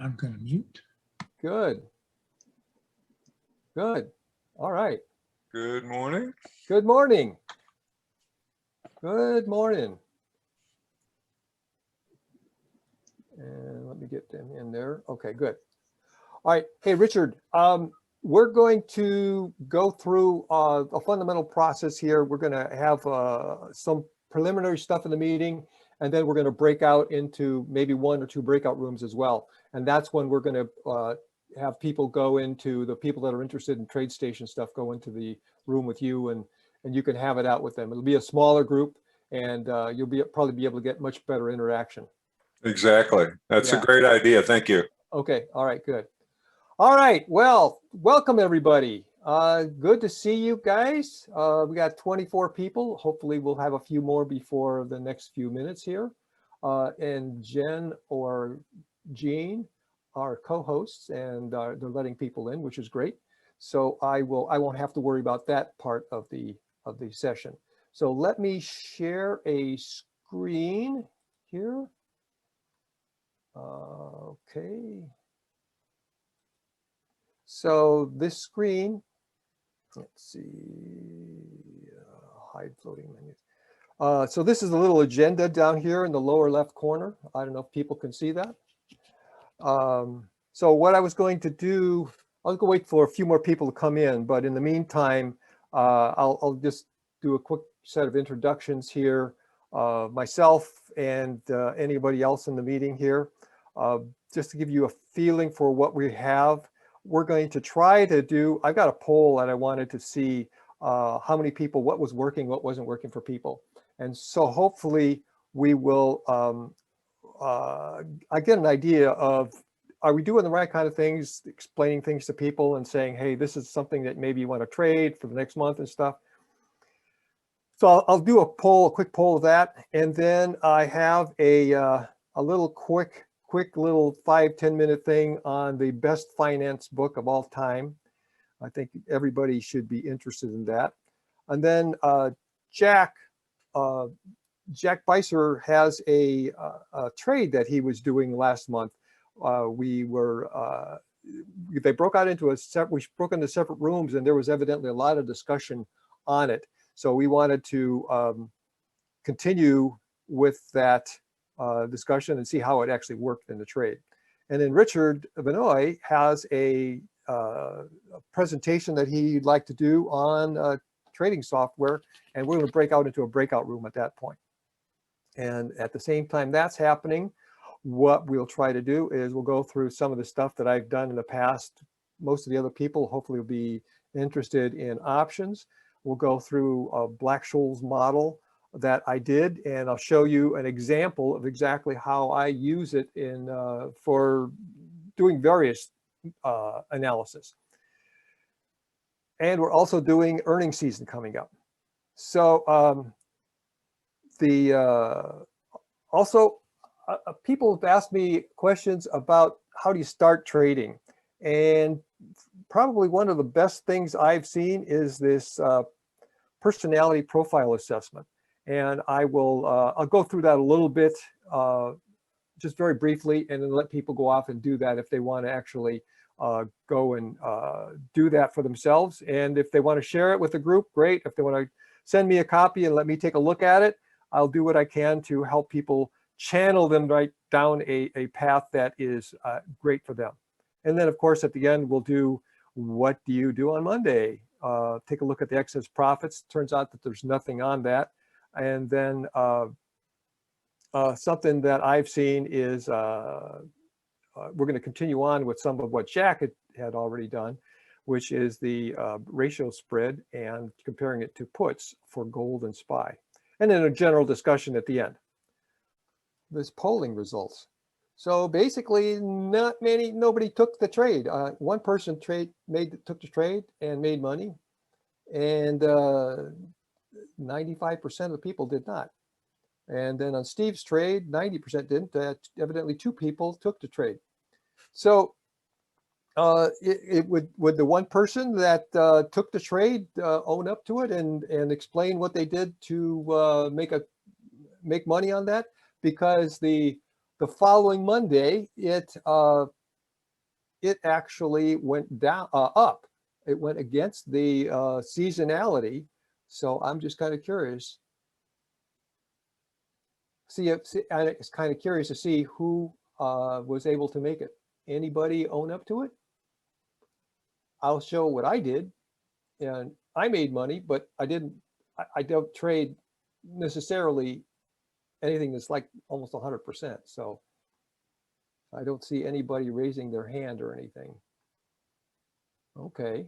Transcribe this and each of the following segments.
I'm going to mute. Good. Good. All right. Good morning. Good morning. Good morning. And let me get them in there. Okay, good. All right. Hey, Richard, we're going to go through a fundamental process here. We're going to have some preliminary stuff in the meeting, and then we're going to break out into maybe 1 or 2 breakout rooms as well. And that's when we're going to have people go into, the people that are interested in TradeStation stuff, go into the room with you, and you can have it out with them. It'll be a smaller group, and you'll probably be able to get much better interaction. Exactly. That's Yeah. a great idea. Thank you. Okay. All right. Good. All right. Well, welcome everybody. Good to see you guys. We got 24 people. Hopefully we'll have a few more before the next few minutes here. And Jen or Jean are co-hosts, and they're letting people in, which is great. So I won't have to worry about that part of the session. So let me share a screen here. Okay. So this screen, let's see, hide floating menus. So this is a little agenda down here in the lower left corner. I don't know if people can see that. So what I was going to do, I'll go wait for a few more people to come in, but in the meantime, I'll just do a quick set of introductions here, myself and anybody else in the meeting here, just to give you a feeling for what we have. We're going to try to do, I've got a poll that I wanted to see how many people, what was working, what wasn't working for people. And so hopefully we will, I get an idea of, are we doing the right kind of things, explaining things to people and saying, hey, this is something that maybe you want to trade for the next month and stuff. So I'll do a poll, a quick poll of that. And then I have a little quick little 5-10 minute thing on the best finance book of all time. I think everybody should be interested in that. And then Jack Beiser has a trade that he was doing last month. They broke out into we broke into separate rooms, and there was evidently a lot of discussion on it. So we wanted to continue with that discussion and see how it actually worked in the trade. And then Richard Benoit has a presentation that he'd like to do on trading software, and we're going to break out into a breakout room at that point. And at the same time that's happening, what we'll try to do is we'll go through some of the stuff that I've done in the past. Most of the other people hopefully will be interested in options. We'll go through a Black-Scholes model that I did, and I'll show you an example of exactly how I use it in for doing various analysis. And we're also doing earnings season coming up. So people have asked me questions about how do you start trading, and probably one of the best things I've seen is this personality profile assessment. And I'll go through that a little bit, just very briefly, and then let people go off and do that if they want to actually go and do that for themselves. And if they want to share it with the group, great. If they want to send me a copy and let me take a look at it, I'll do what I can to help people channel them right down a path that is great for them. And then, of course, at the end, we'll do, what do you do on Monday? Take a look at the excess profits. Turns out that there's nothing on that. And then something that I've seen is we're going to continue on with some of what Jack had already done, which is the ratio spread and comparing it to puts for gold and SPY. And then a general discussion at the end. This polling results. So basically, nobody took the trade. One person took the trade and made money, and 95% of the people did not. And then on Steve's trade, 90% didn't. Evidently, 2 people took the trade. So would the one person that took the trade own up to it and explain what they did to make money on that? Because the following Monday, it it actually went down, up. It went against the seasonality. So I'm just kind of curious. I'm kind of curious to see who was able to make it. Anybody own up to it? I'll show what I did, and I made money, but I didn't. I don't trade necessarily anything that's like almost 100%. So I don't see anybody raising their hand or anything. Okay,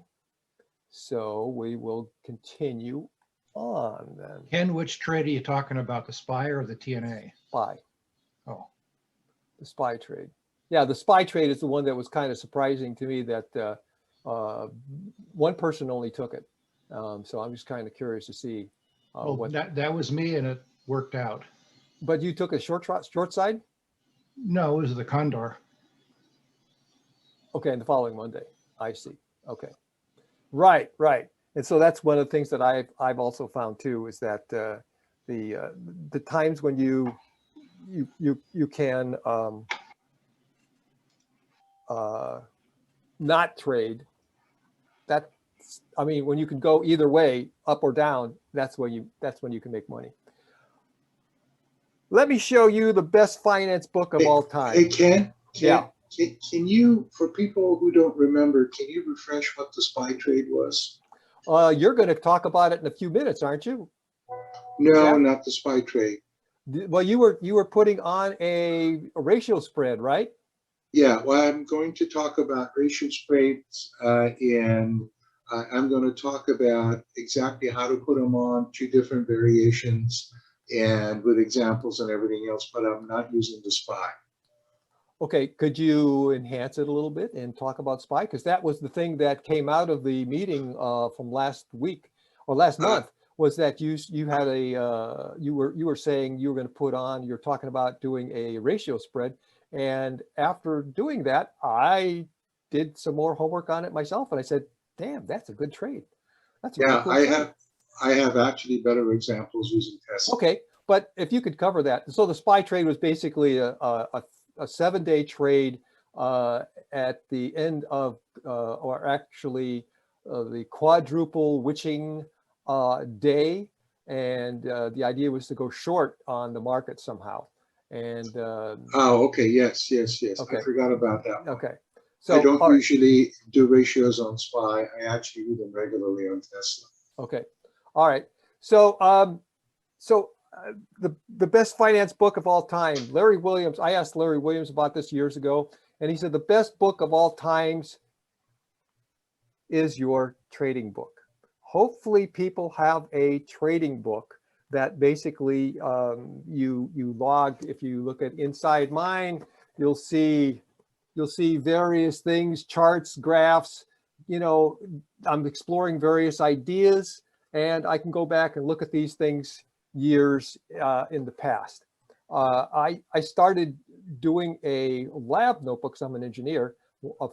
so we will continue on then. Ken, which trade are you talking about, the SPY or the TNA? SPY, Oh, the SPY trade. Yeah, the SPY trade is the one that was kind of surprising to me that one person only took it. So I'm just kind of curious to see well, what. that was me, and it worked out. But you took a short side? No, it was the Condor. Okay, and the following Monday. I see. Okay. Right. And so that's one of the things that I've also found too, is that the times when you can not trade, that, I mean, when you can go either way, up or down, that's when you can make money. Let me show you the best finance book of all time. Hey, Ken? Yeah. Can you, for people who don't remember, can you refresh what the SPY trade was? You're going to talk about it in a few minutes, aren't you? No, Yeah. not the SPY trade. Well, you were putting on a ratio spread, right? Yeah, well, I'm going to talk about ratio spreads, and I'm going to talk about exactly how to put them on, 2 different variations, and with examples and everything else, but I'm not using the SPY. Okay, could you enhance it a little bit and talk about SPY? Because that was the thing that came out of the meeting from last week or last month, was that you had a you were saying you were going to put on, you're talking about doing a ratio spread, and after doing that, I did some more homework on it myself, and I said, "Damn, that's a good trade. That's a Yeah, cool trade." I have actually better examples using Tesla. Okay, but if you could cover that. So the SPY trade was basically a 7-day trade at the end of, or actually the quadruple witching day. And the idea was to go short on the market somehow. And Oh, okay. Yes. okay. I forgot about that one. Okay. So I don't all right. usually do ratios on SPY. I actually do them regularly on Tesla. Okay. All right. So the best finance book of all time, Larry Williams. I asked Larry Williams about this years ago, and he said the best book of all times is your trading book. Hopefully people have a trading book that basically you log. If you look at inside mine, you'll see various things, charts, graphs. You know, I'm exploring various ideas, and I can go back and look at these things years in the past. I started doing a lab notebook, because I'm an engineer,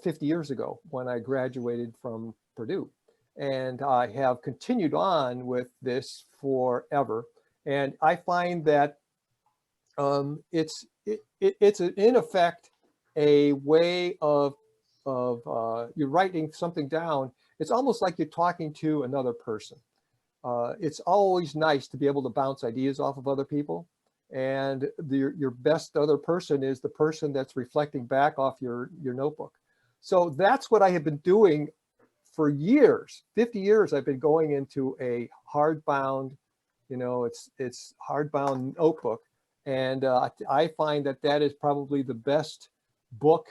50 years ago when I graduated from Purdue. And I have continued on with this forever. And I find that it's in effect a way of you're writing something down. It's almost like you're talking to another person. It's always nice to be able to bounce ideas off of other people. And your best other person is the person that's reflecting back off your notebook. So that's what I have been doing for years. 50 years I've been going into a hardbound, it's hardbound notebook. And I find that is probably the best book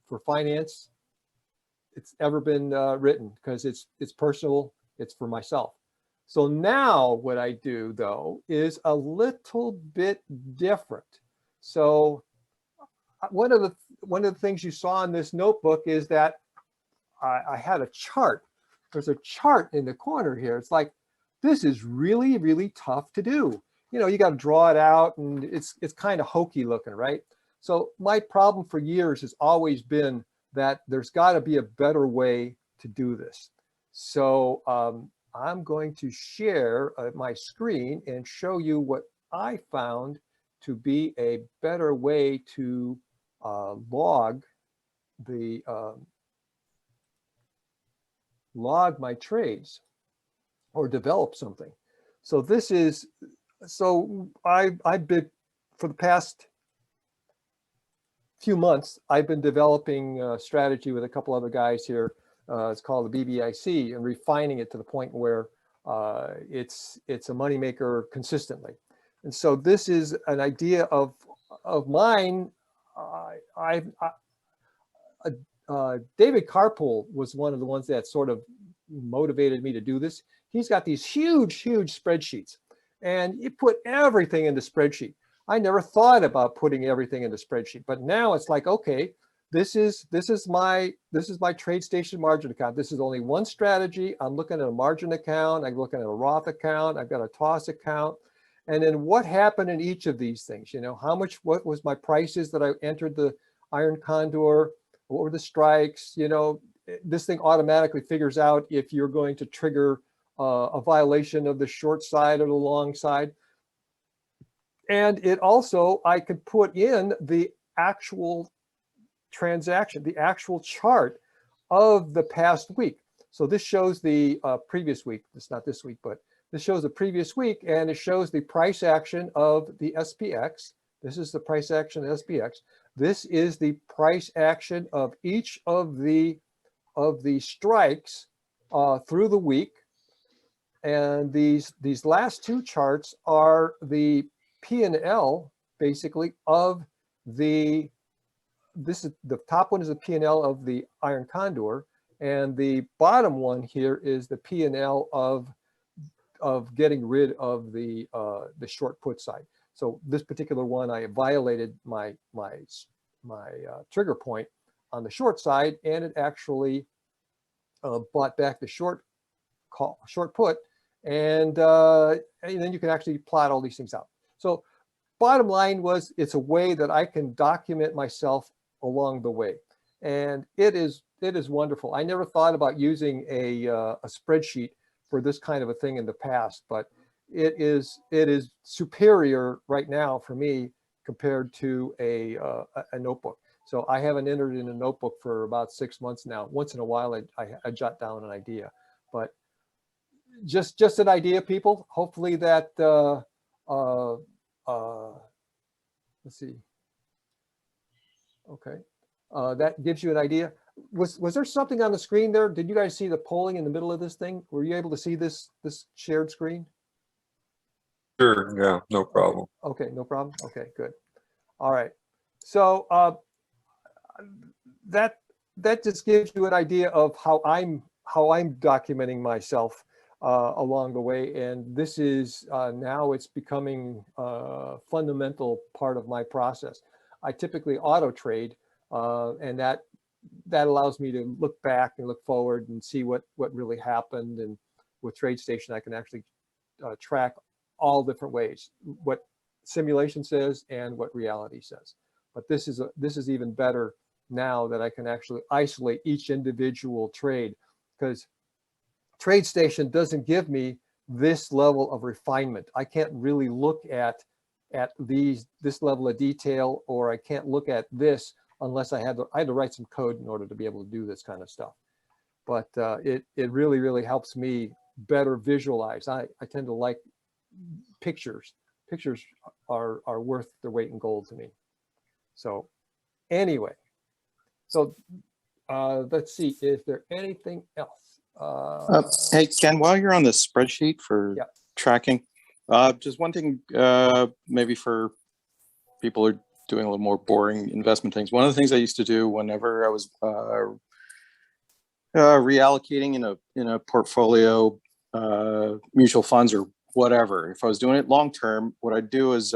for finance it's ever been written, because it's personal, it's for myself. So now what I do, though, is a little bit different. So one of the things you saw in this notebook is that I had a chart. There's a chart in the corner here. It's like, this is really, really tough to do. You got to draw it out, and it's kind of hokey looking, right? So my problem for years has always been that there's got to be a better way to do this. So I'm going to share my screen and show you what I found to be a better way to log log my trades or develop something. So this is, so I've been, for the past few months, I've been developing a strategy with a couple other guys here. It's called the BBIC, and refining it to the point where it's a moneymaker consistently. And so this is an idea of mine. David Carpool was one of the ones that sort of motivated me to do this. He's got these huge spreadsheets, and you put everything into spreadsheet. I never thought about putting everything into spreadsheet, but now it's like, okay, this is my TradeStation margin account. This is only one strategy. I'm looking at a margin account. I'm looking at a Roth account. I've got a TOS account. And then what happened in each of these things? You know, what was my prices that I entered the Iron Condor? What were the strikes? You know, this thing automatically figures out if you're going to trigger a violation of the short side or the long side. And it also, I could put in the actual transaction, the actual chart of the past week. So this shows the previous week. It's not this week, but this shows the previous week, and it shows the price action of the SPX. This is the price action of SPX. This is the price action of each of the strikes through the week. And these last two charts are the P&L basically of the top one is the P&L of the Iron Condor, and the bottom one here is the P&L of getting rid of the short put side. So this particular one, I violated my trigger point on the short side, and it actually bought back the short put, and then you can actually plot all these things out. So bottom line was, it's a way that I can document myself along the way, and it is wonderful. I never thought about using a spreadsheet for this kind of a thing in the past, but it is superior right now for me compared to a notebook. So I haven't entered in a notebook for about 6 months now. Once in a while, I jot down an idea, but just an idea, people. Hopefully that let's see. Okay, that gives you an idea. Was there something on the screen there? Did you guys see the polling in the middle of this thing? Were you able to see this shared screen? Sure, yeah, no problem. Okay, no problem. Okay, good. All right. So that just gives you an idea of how I'm documenting myself along the way, and this is now it's becoming a fundamental part of my process. I typically auto trade, and that allows me to look back and look forward and see what really happened. And with TradeStation, I can actually track all different ways, what simulation says and what reality says. But this is even better now that I can actually isolate each individual trade, because TradeStation doesn't give me this level of refinement. I can't really look at this level of detail, or I can't look at this unless I had to write some code in order to be able to do this kind of stuff. But it really helps me better visualize. I tend to like pictures. Pictures are worth their weight in gold to me. So anyway, so let's see, is there anything else? Hey, Ken, while you're on the spreadsheet for Yeah. tracking, just one thing, maybe for people who are doing a little more boring investment things. One of the things I used to do whenever I was reallocating in a portfolio, mutual funds or whatever, if I was doing it long term, what I'd do is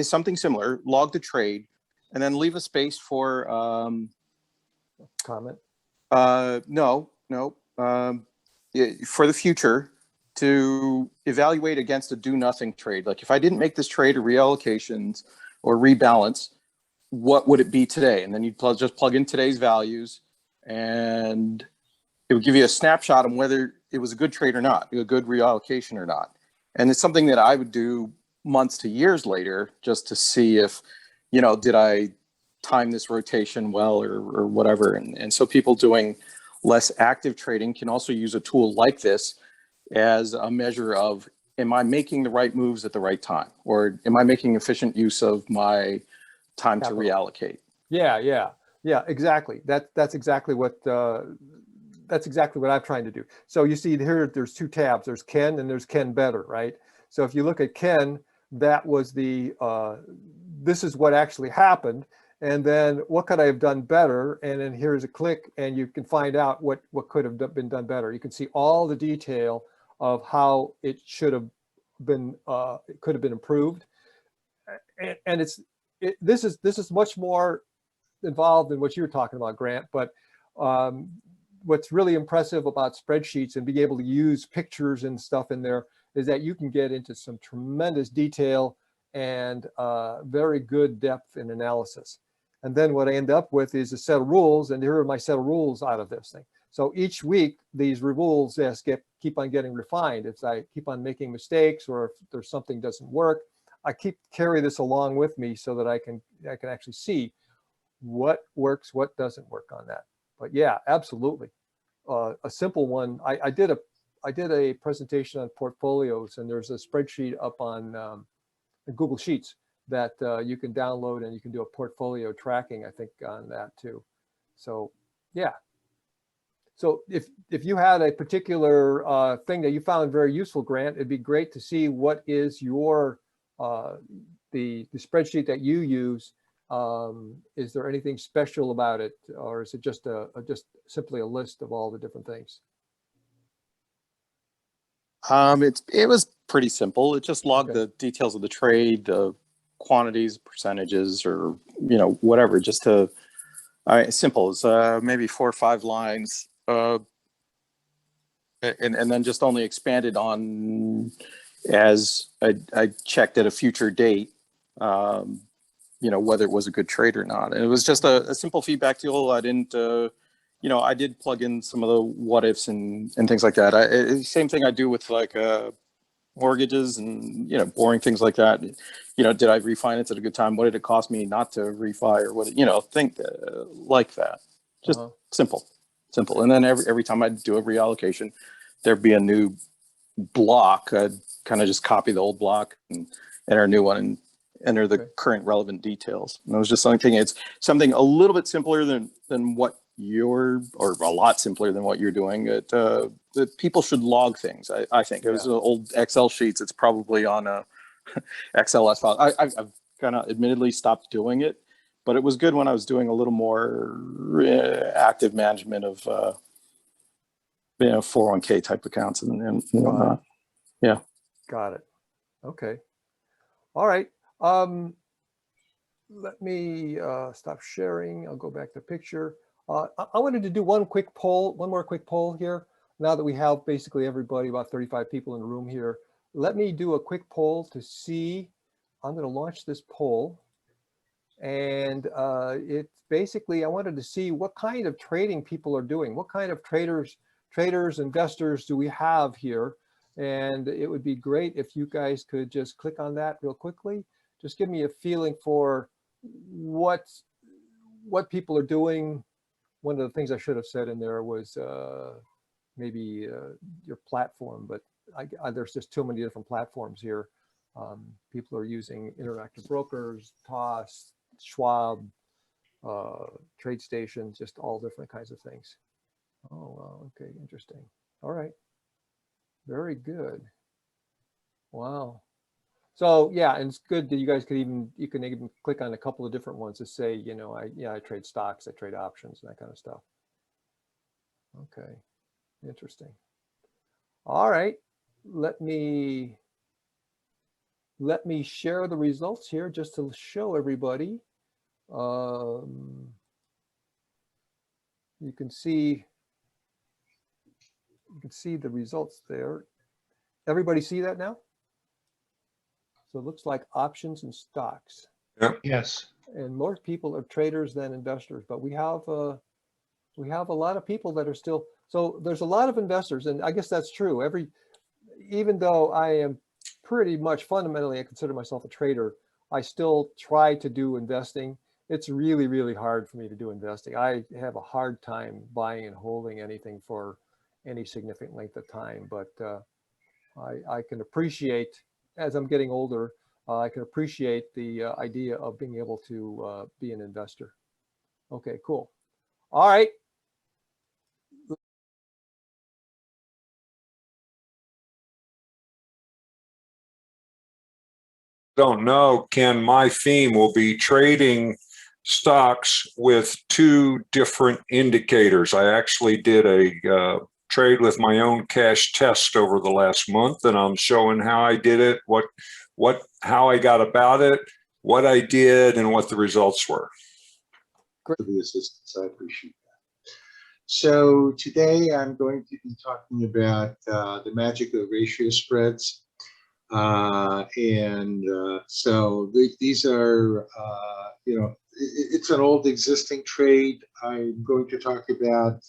something similar: log the trade, and then leave a space for Comment? No. For the future, to evaluate against a do nothing trade. Like, if I didn't make this trade or reallocations or rebalance, what would it be today? And then you'd just plug in today's values, and it would give you a snapshot on whether it was a good trade or not, a good reallocation or not. And it's something that I would do months to years later, just to see if, did I time this rotation well or whatever. And so people doing less active trading can also use a tool like this as a measure of, am I making the right moves at the right time? Or am I making efficient use of my time Capital. to reallocate? Yeah, exactly. That's exactly what I'm trying to do. So you see here, there's two tabs. There's Ken and there's Ken Better, right? So if you look at Ken, that was the, this is what actually happened. And then what could I have done better? And then here's a click and you can find out what could have been done better. You can see all the detail of how it should have been, it could have been improved. And this is much more involved in what you were talking about, Grant, but what's really impressive about spreadsheets and being able to use pictures and stuff in there is that you can get into some tremendous detail and very good depth in analysis. And then what I end up with is a set of rules, and here are my set of rules out of this thing. So each week, these rules just keep on getting refined. If I keep on making mistakes or if there's something doesn't work, I carry this along with me so that I can actually see what works, what doesn't work on that. But yeah, absolutely. A simple one, I did a presentation on portfolios, and there's a spreadsheet up on Google Sheets that you can download, and you can do a portfolio tracking, I think, on that too. So yeah. So if you had a particular thing that you found very useful, Grant, it'd be great to see what is your the spreadsheet that you use. Is there anything special about it, or is it just just simply a list of all the different things? It was pretty simple. It just logged Okay. the details of the trade, the quantities, percentages, or whatever. Just to simple. It's maybe 4 or 5 lines, and then just only expanded on as I checked at a future date. Whether it was a good trade or not. And it was just a simple feedback tool. I didn't, I did plug in some of the what ifs and things like that. Same thing I do with like mortgages and, boring things like that. Did I refinance at a good time? What did it cost me not to refi, or what, think like that. Just simple. And then every time I do a reallocation, there'd be a new block. I'd kind of just copy the old block and enter a new one and enter the current relevant details. And I was just thinking it's something a little bit simpler than what or a lot simpler than what you're doing. That people should log things. I think it was old Excel sheets. It's probably on a XLS file. I've kind of admittedly stopped doing it, but it was good when I was doing a little more active management of 401k type accounts and whatnot. Yeah. Got it. Okay. All right. Let me stop sharing. I'll go back to picture. I wanted to do one more quick poll here. Now that we have basically everybody, about 35 people in the room here, let me do a quick poll to see. I'm going to launch this poll. And it's basically, I wanted to see what kind of trading people are doing. What kind of traders, investors do we have here? And it would be great if you guys could just click on that real quickly. Just give me a feeling for what people are doing. One of the things I should have said in there was maybe your platform, but there's just too many different platforms here. People are using Interactive Brokers, TOS, Schwab, TradeStation, just all different kinds of things. Oh, wow. Okay, interesting. All right. Very good. Wow. So yeah, and it's good that you guys you can even click on a couple of different ones to say, I trade stocks, I trade options, and that kind of stuff. Okay, interesting. All right, let me share the results here just to show everybody. You can see the results there. Everybody see that now? So it looks like options and stocks. Yeah. Yes. And more people are traders than investors, but we have a lot of people that are still, so there's a lot of investors, and I guess that's true. Even though I am pretty much fundamentally, I consider myself a trader, I still try to do investing. it's really, really hard for me to do investing. I have a hard time buying and holding anything for any significant length of time, but I can appreciate, as I'm getting older, I can appreciate the idea of being able to be an investor. Okay, cool. All right. Don't know, Ken, my theme will be trading stocks with two different indicators. I actually did a trade with my own cash test over the last month, and I'm showing how I did it, how I got about it, what I did, and what the results were. For the assistance, I appreciate that. So today I'm going to be talking about the magic of ratio spreads. So these are, it's an old existing trade. I'm going to talk about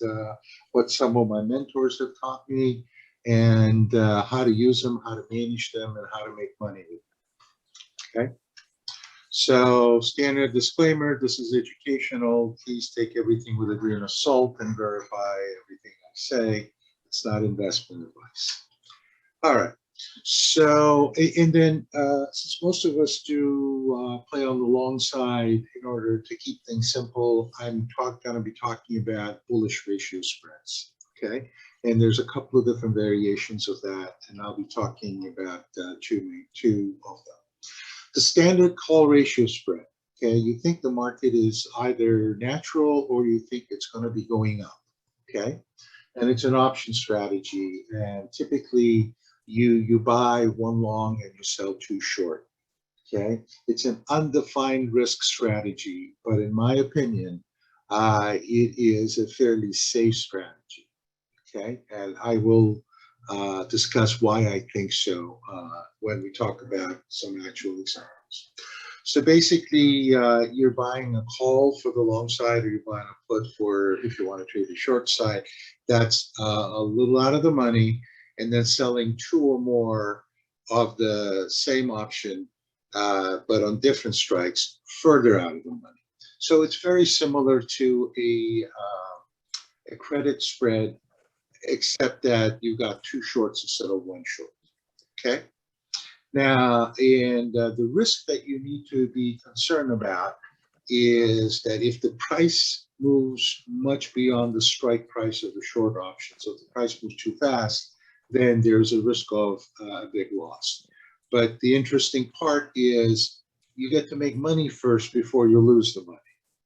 what some of my mentors have taught me and how to use them, how to manage them, and how to make money with them. Okay. So standard disclaimer, this is educational. Please take everything with a grain of salt and verify everything I say. It's not investment advice. All right. So, and then since most of us do play on the long side in order to keep things simple, I'm going to be talking about bullish ratio spreads, okay? And there's a couple of different variations of that, and I'll be talking about two of them. The standard call ratio spread, okay? You think the market is either natural or you think it's going to be going up, okay? And it's an option strategy, and typically you buy one long and you sell two short, okay? It's an undefined risk strategy, but in my opinion, it is a fairly safe strategy, okay? And I will discuss why I think so when we talk about some actual examples. So basically, you're buying a call for the long side, or you're buying a put for if you want to trade the short side. That's a little out of the money, and then selling two or more of the same option, but on different strikes, further out of the money. So it's very similar to a credit spread, except that you've got two shorts instead of one short, okay? Now, and the risk that you need to be concerned about is that if the price moves much beyond the strike price of the short option, so if the price moves too fast, then there's a risk of a big loss. But the interesting part is you get to make money first before you lose the money,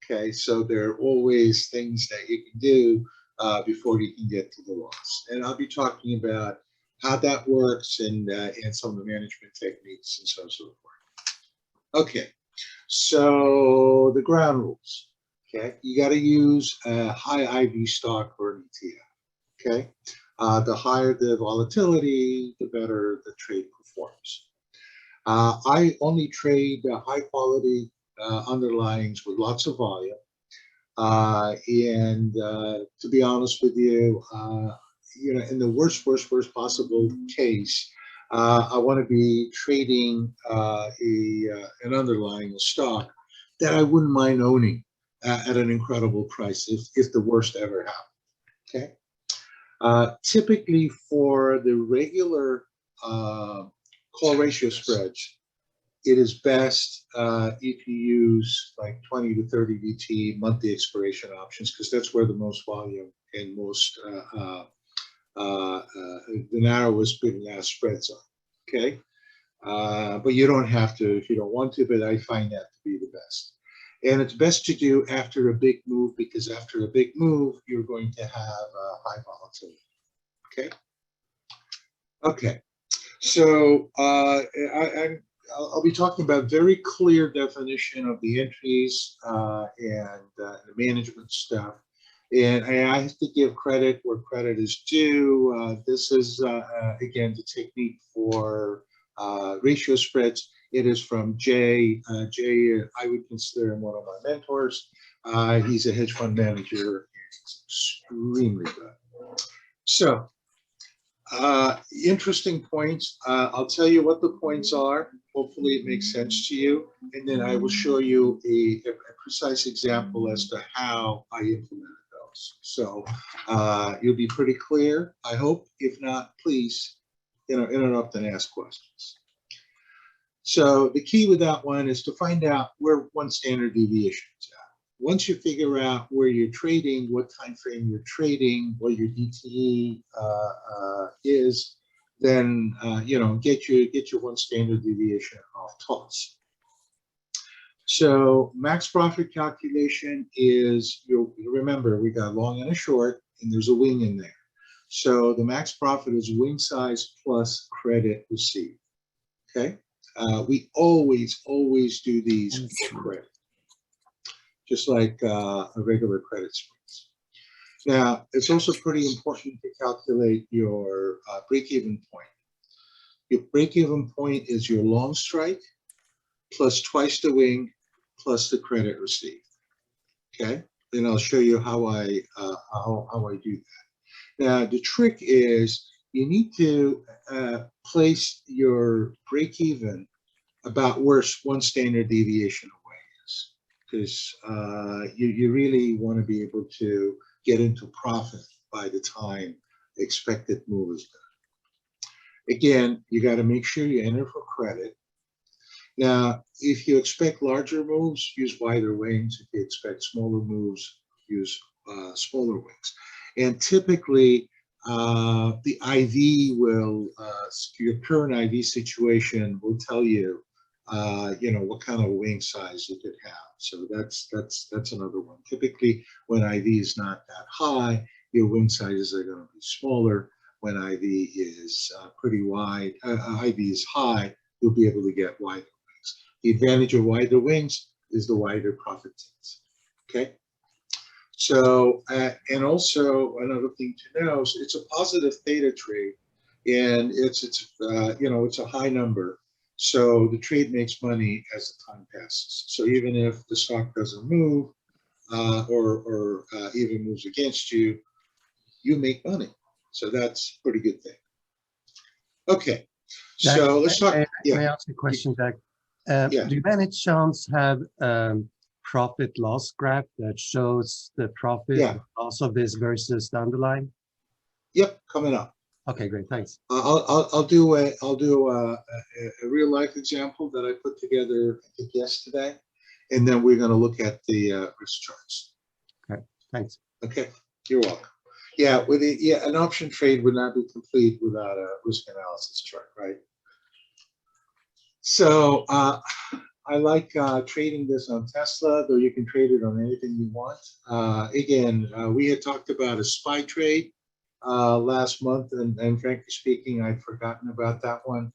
okay? So there are always things that you can do before you can get to the loss. And I'll be talking about how that works and some of the management techniques and so on and so forth. Okay, so the ground rules, okay? You got to use a high IV stock or an ETF, okay? The higher the volatility, the better the trade performs. I only trade high quality underlyings with lots of volume. To be honest with you, in the worst possible case, I want to be trading an underlying stock that I wouldn't mind owning at an incredible price if the worst ever happened, okay? Typically for the regular call ratio spreads, it is best if you use like 20 to 30 VT monthly expiration options, because that's where the most volume and most the narrowest bid and ask spreads are, okay? But you don't have to if you don't want to, but I find that to be the best. And it's best to do after a big move, because after a big move, you're going to have high volatility, okay? Okay, so I'll be talking about very clear definition of the entries and the management stuff. And I have to give credit where credit is due. This is, again, the technique for ratio spreads. It is from Jay. Jay, I would consider him one of my mentors. He's a hedge fund manager. He's extremely good. So, interesting points. I'll tell you what the points are. Hopefully it makes sense to you. and then I will show you a precise example as to how I implemented those. So you'll be pretty clear, I hope. If not, please, interrupt and ask questions. So the key with that one is to find out where one standard deviation is at. Once you figure out where you're trading, what time frame you're trading, what your DTE is, then get your one standard deviation off toss. So max profit calculation is, you'll remember we got a long and a short, and there's a wing in there. So the max profit is wing size plus credit received. Okay, we always do these for credit, just like a regular credit spreads. Now, it's also pretty important to calculate your break-even point. Your break-even point is your long strike plus twice the wing plus the credit received. Okay, and I'll show you how I do that. Now, the trick is you need to place your break-even about where one standard deviation away is, because you really want to be able to get into profit by the time expected move is done. Again, you got to make sure you enter for credit. Now, if you expect larger moves, use wider wings. If you expect smaller moves, use smaller wings. And typically, the IV will, your current IV situation will tell you, what kind of wing size you could have. So that's another one. Typically, when IV is not that high, your wing sizes are going to be smaller. When IV is pretty wide, IV is high, you'll be able to get wider wings. The advantage of wider wings is the wider profit takes. Okay. So, and also another thing to know is it's a positive theta trade, and it's a high number. So the trade makes money as the time passes. So even if the stock doesn't move or even moves against you, you make money. So that's a pretty good thing. Okay, Jack, so let's talk. May I ask a question, Jack? Yeah. Do you by any chance have profit loss graph that shows the profit loss of this versus the underlying? Yep, coming up. Okay, great, thanks. I'll do a real life example that I put together I think yesterday, and then we're going to look at the risk charts. Okay, thanks. Okay, you're welcome. Yeah, an option trade would not be complete without a risk analysis chart, right? So I like trading this on Tesla, though you can trade it on anything you want. Again, we had talked about a SPY trade last month, and frankly speaking, I'd forgotten about that one.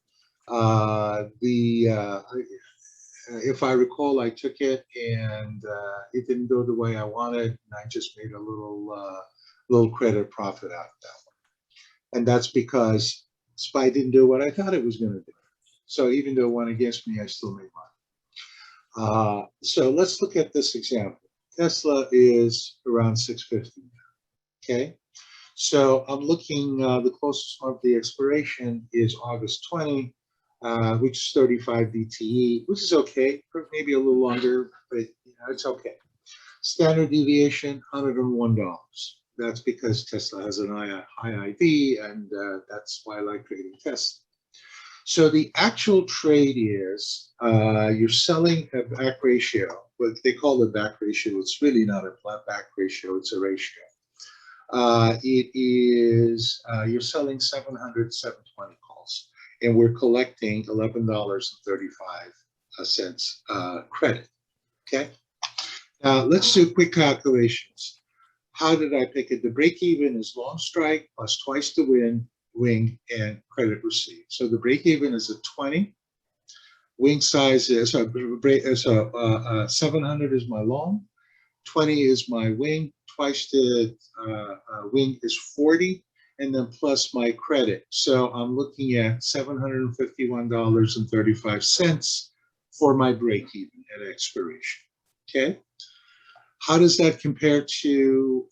If I recall, I took it and it didn't go the way I wanted, and I just made a little credit profit out of that one. And that's because SPY didn't do what I thought it was going to do. So even though it went against me, I still made money. So let's look at this example. Tesla is around 650 now. Okay. So I'm looking, the closest monthly expiration is August 20, which is 35 DTE, which is okay, maybe a little longer, but it's okay. Standard deviation, $101. That's because Tesla has an high IV, and that's why I like trading Tesla. So the actual trade is you're selling a back ratio, but they call it back ratio. It's really not a flat back ratio, it's a ratio. It is, you're selling 700, 720 calls, and we're collecting $11.35 credit. Okay. Now let's do quick calculations. How did I pick it? The break even is long strike plus twice the wing and credit received. So the break even is a 20. Wing size is 700 is my long, 20 is my wing. Twice the wing is 40, and then plus my credit. So I'm looking at $751.35 for my break even at expiration. Okay. How does that compare to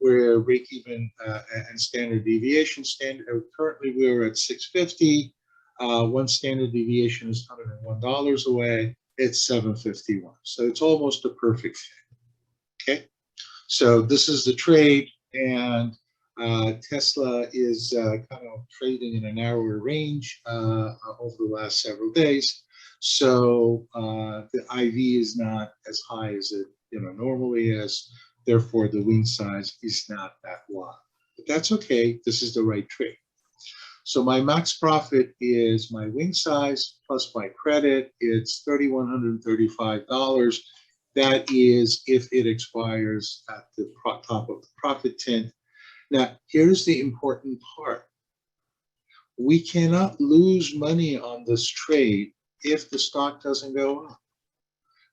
where break even and standard deviation stand? Currently, we're at 650. One standard deviation is $101 away, it's 751. So it's almost a perfect fit. Okay. So this is the trade, and Tesla is kind of trading in a narrower range over the last several days. So the IV is not as high as it normally is. Therefore, the wing size is not that wide. But that's okay. This is the right trade. So my max profit is my wing size plus my credit. It's $3,135. That is if it expires at the top of the profit tent. Now, here's the important part. We cannot lose money on this trade if the stock doesn't go up,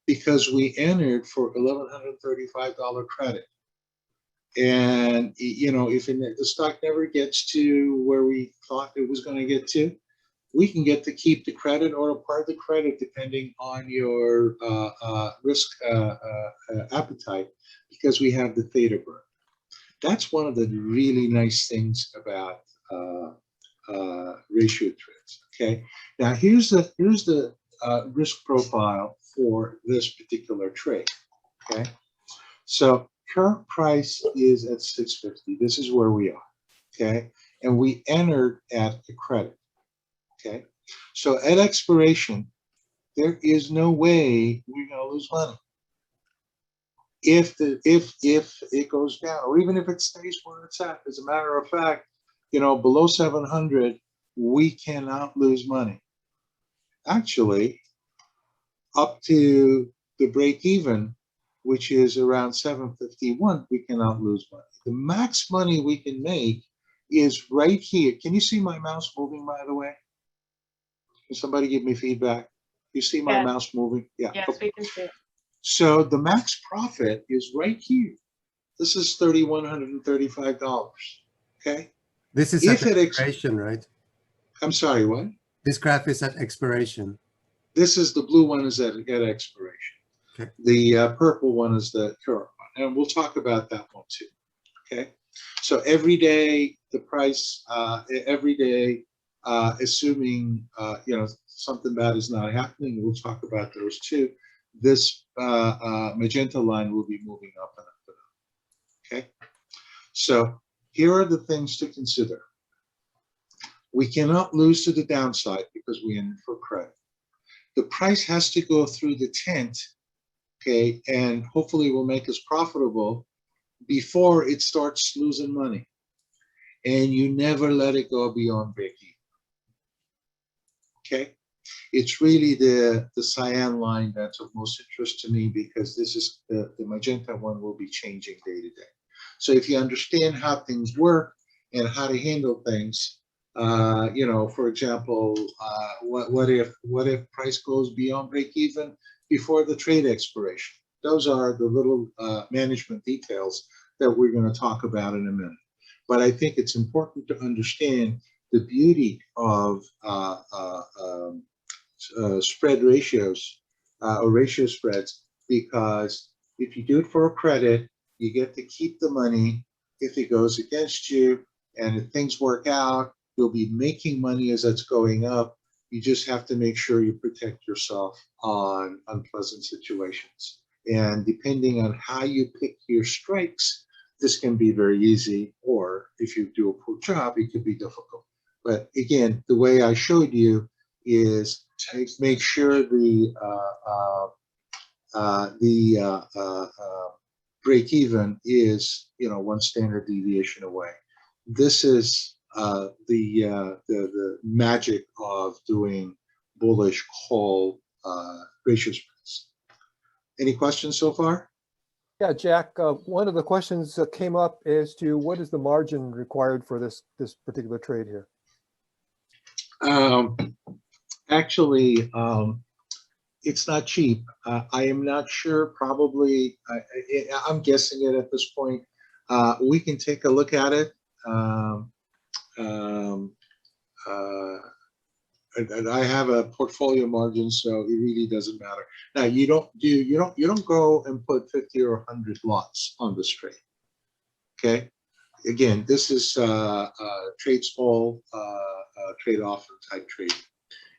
because we entered for $1,135 credit. And, if the stock never gets to where we thought it was going to get to, we can get to keep the credit or a part of the credit depending on your risk appetite, because we have the theta burn. That's one of the really nice things about ratio trades. Okay, now here's the risk profile for this particular trade. Okay, so current price is at 650. This is where we are. Okay, and we entered at the credit. Okay, so at expiration, there is no way we're going to lose money. If it goes down, or even if it stays where it's at. As a matter of fact, below 700, we cannot lose money. Actually, up to the break even, which is around 751, we cannot lose money. The max money we can make is right here. Can you see my mouse moving, by the way? Can somebody give me feedback? You see my mouse moving? Yeah. Yes, we can see it. So the max profit is right here. This is $3,135. Okay. This is If at it expiration, right? I'm sorry, what? This graph is at expiration. This is the blue one is at expiration. Okay. The purple one is the current one, and we'll talk about that one too. Okay. So every day the price, every day, assuming something bad is not happening, we'll talk about those too. This magenta line will be moving up and up and up. Okay. So here are the things to consider. We cannot lose to the downside because we entered for credit. The price has to go through the tent, okay, and hopefully will make us profitable before it starts losing money. And you never let it go beyond break even. Okay, it's really the cyan line that's of most interest to me, because this is the magenta one will be changing day to day. So if you understand how things work and how to handle things, for example, what if price goes beyond break even before the trade expiration? Those are the little management details that we're going to talk about in a minute. But I think it's important to understand the beauty of spread ratios or ratio spreads, because if you do it for a credit, you get to keep the money. If it goes against you and if things work out, you'll be making money as it's going up. You just have to make sure you protect yourself on unpleasant situations. And depending on how you pick your strikes, this can be very easy, or if you do a poor job, it could be difficult. But again, the way I showed you is make sure the break even is one standard deviation away. This is the magic of doing bullish call ratio spreads. Any questions so far? Yeah, Jack, one of the questions that came up is to what is the margin required for this particular trade here? Actually, it's not cheap. I am not sure. Probably, I'm guessing it at this point. We can take a look at it. And I have a portfolio margin, so it really doesn't matter. Now you don't go and put 50 or 100 lots on this trade. Okay, again, this is trade small, trade often type trade.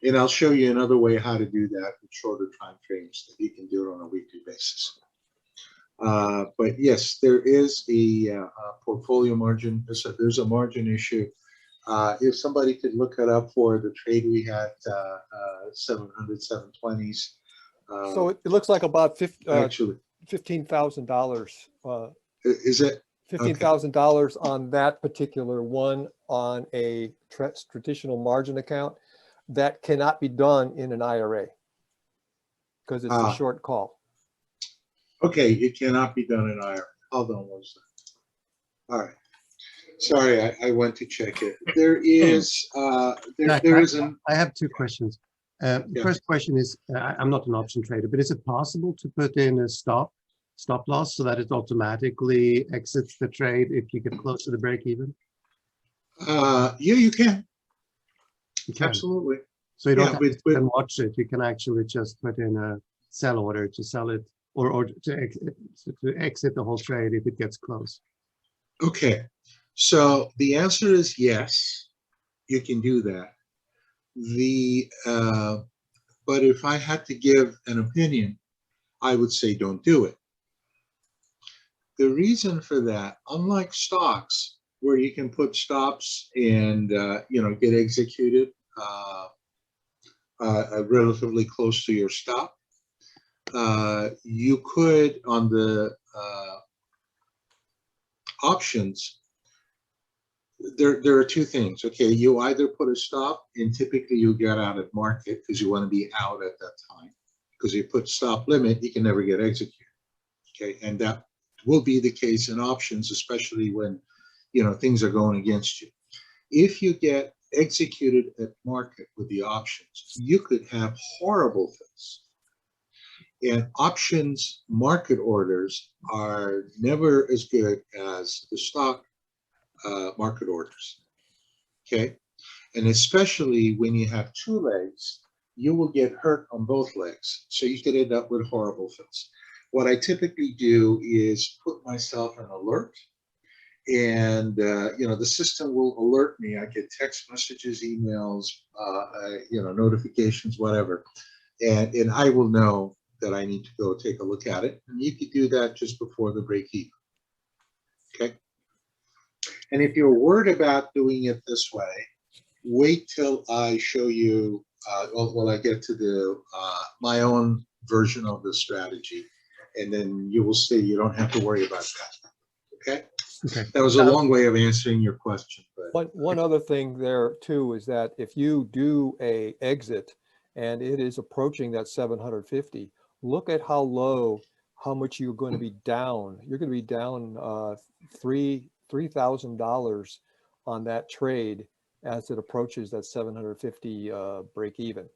And I'll show you another way how to do that with shorter time frames that you can do it on a weekly basis. But yes, there is a portfolio margin. There's a margin issue. If somebody could look it up for the trade we had, 700, 720s. So it looks like about Actually, $15,000. is it? $15,000 on that particular one on a traditional margin account that cannot be done in an IRA because it's a short call. Okay, it cannot be done in IRA. Hold on one second. All right. Sorry, I went to check it. There is, there is an. I have two questions. The first question is, I'm not an option trader, but is it possible to put in a stop loss so that it automatically exits the trade if you get close to the break even? Yeah, you can. You can. Absolutely. So you don't have to sit and watch it. You can actually just put in a sell order to sell it or to exit the whole trade if it gets close. Okay. So the answer is yes, you can do that. But if I had to give an opinion, I would say don't do it. The reason for that, unlike stocks, where you can put stops and get executed relatively close to your stop, you could on the options. There are two things. Okay, you either put a stop, and typically you get out at market because you want to be out at that time. Because you put stop limit, you can never get executed. Okay, and that will be the case in options, especially when things are going against you. If you get executed at market with the options, you could have horrible things. And options market orders are never as good as the stock market orders. Okay, and especially when you have two legs, you will get hurt on both legs, so you could end up with horrible things. What I typically do is put myself an alert, and the system will alert me. I get text messages, emails, notifications, whatever, and I will know that I need to go take a look at it. And you could do that just before the break even. Okay. And if you're worried about doing it this way, wait till I show you, when I get to the my own version of the strategy, and then you will see you don't have to worry about that. Okay? Okay. That was a long way of answering your question. But one other thing there too is that if you do a exit and it is approaching that 750, look at how much you're going to be down. You're going to be down $3,000 on that trade as it approaches that 750 break even.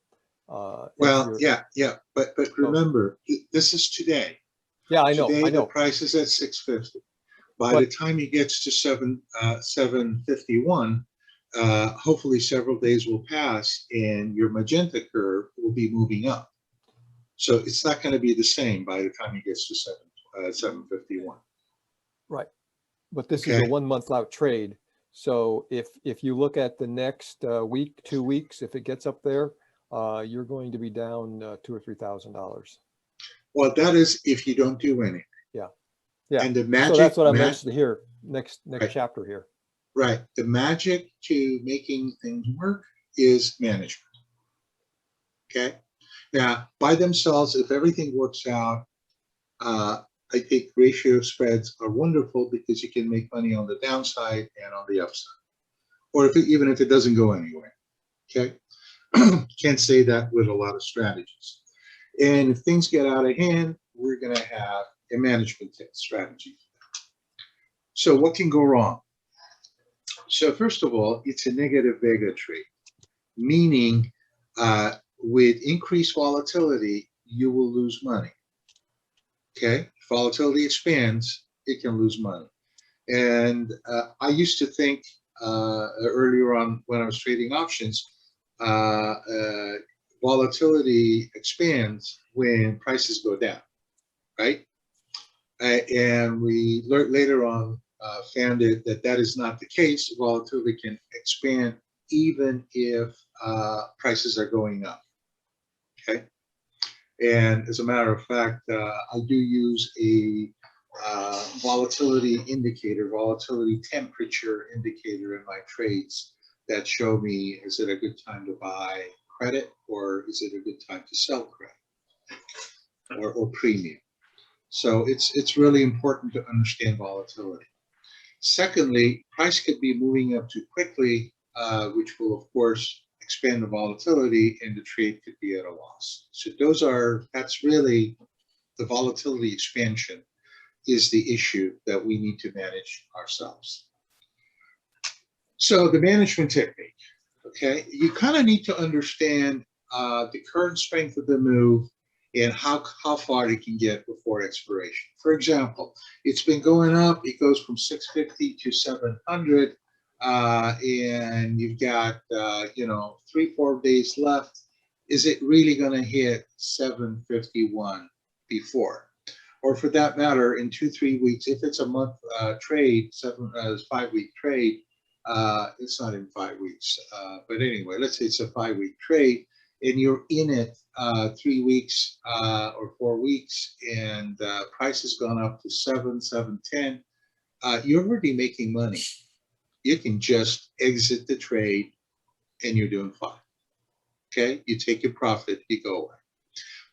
Well, yeah, but remember, this is today. Yeah, I know. Today the price is at 650. By the time it gets to 751, hopefully several days will pass and your magenta curve will be moving up. So it's not going to be the same by the time it gets to 751. Right. But this is a 1 month out trade. So if you look at the next week, 2 weeks, if it gets up there, you're going to be down $2,000 or $3,000. Well, that is if you don't do anything. Yeah. Yeah. And the magic. So that's what I mentioned here. Next chapter here. Right. The magic to making things work is management. Okay. Now, by themselves, if everything works out, I think ratio spreads are wonderful because you can make money on the downside and on the upside, or even if it doesn't go anywhere. Okay, can't say that with a lot of strategies. And if things get out of hand, we're going to have a management strategy. So what can go wrong? So first of all, it's a negative vega trade, meaning with increased volatility, you will lose money. Okay, if volatility expands, it can lose money. And I used to think earlier on when I was trading options, volatility expands when prices go down, right? And we learned later on, found that is not the case. Volatility can expand even if prices are going up. Okay. And as a matter of fact, I do use a volatility indicator, volatility temperature indicator in my trades that show me, is it a good time to buy credit or is it a good time to sell credit or premium? So it's really important to understand volatility. Secondly, price could be moving up too quickly, which will of course expand the volatility and the trade could be at a loss. So that's really the volatility expansion is the issue that we need to manage ourselves. So the management technique, okay, you kind of need to understand the current strength of the move and how far it can get before expiration. For example, it's been going up, it goes from 650 to 700, and you've got, 3-4 days left. Is it really gonna hit 751 before? Or for that matter, in 2-3 weeks, if it's a month trade, 5-week trade, it's not in 5 weeks. But anyway, let's say it's a 5-week trade and you're in it 3 weeks or 4 weeks and price has gone up to 710, you're already making money. You can just exit the trade and you're doing fine. Okay, you take your profit, you go away.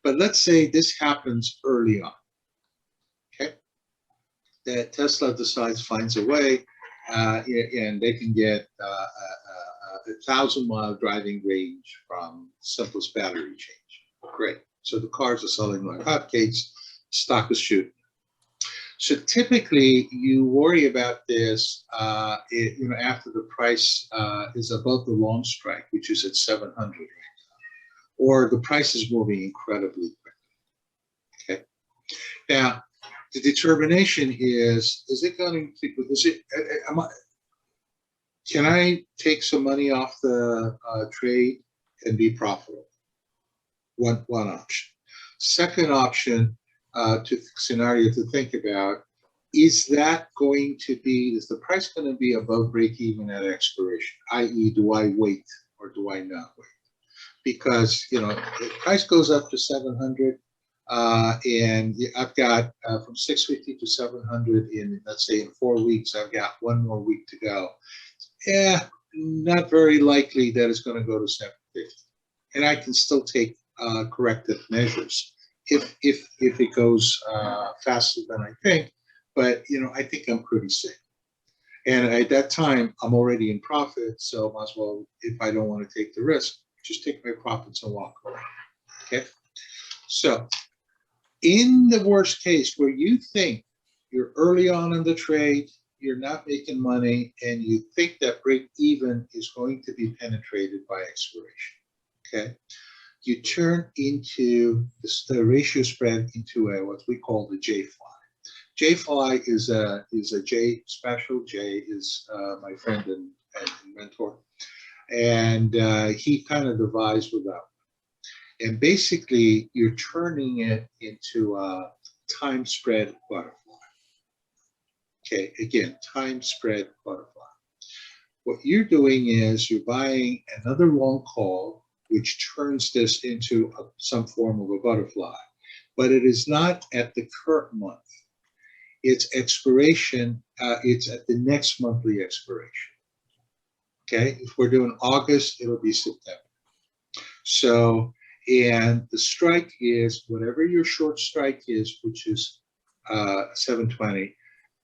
But let's say this happens early on. Okay, that Tesla finds a way, and they can get a 1,000-mile driving range from simplest battery change. Great. So the cars are selling like hotcakes. Stock is shooting. So typically, you worry about this, after the price is above the long strike, which is at 700 right now, or the price is moving incredibly quickly. Okay. Now, the determination is it going to, can I take some money off the trade and be profitable? One option. Second option, scenario to think about, is the price going to be above break even at expiration? I.e., do I wait or do I not wait? Because, the price goes up to 700, and I've got from 650 to 700 in, let's say, in 4 weeks, I've got 1 more week to go. Yeah, not very likely that it's going to go to 750. And I can still take corrective measures if it goes faster than I think. But, I think I'm pretty safe. And at that time, I'm already in profit. So might as well, if I don't want to take the risk, just take my profits and walk away. Okay. So in the worst case where you think you're early on in the trade, you're not making money, and you think that break even is going to be penetrated by expiration, okay, you turn into the ratio spread into what we call the J-fly. J-fly is a J special. J is my friend and mentor, and he kind of devised with that. And basically, you're turning it into a time spread butterfly. Okay, again, time spread butterfly. What you're doing is you're buying another long call, which turns this into some form of a butterfly, but it is not at the current month. Its expiration, it's at the next monthly expiration. Okay, if we're doing August, it'll be September. So, and the strike is whatever your short strike is, which is 720.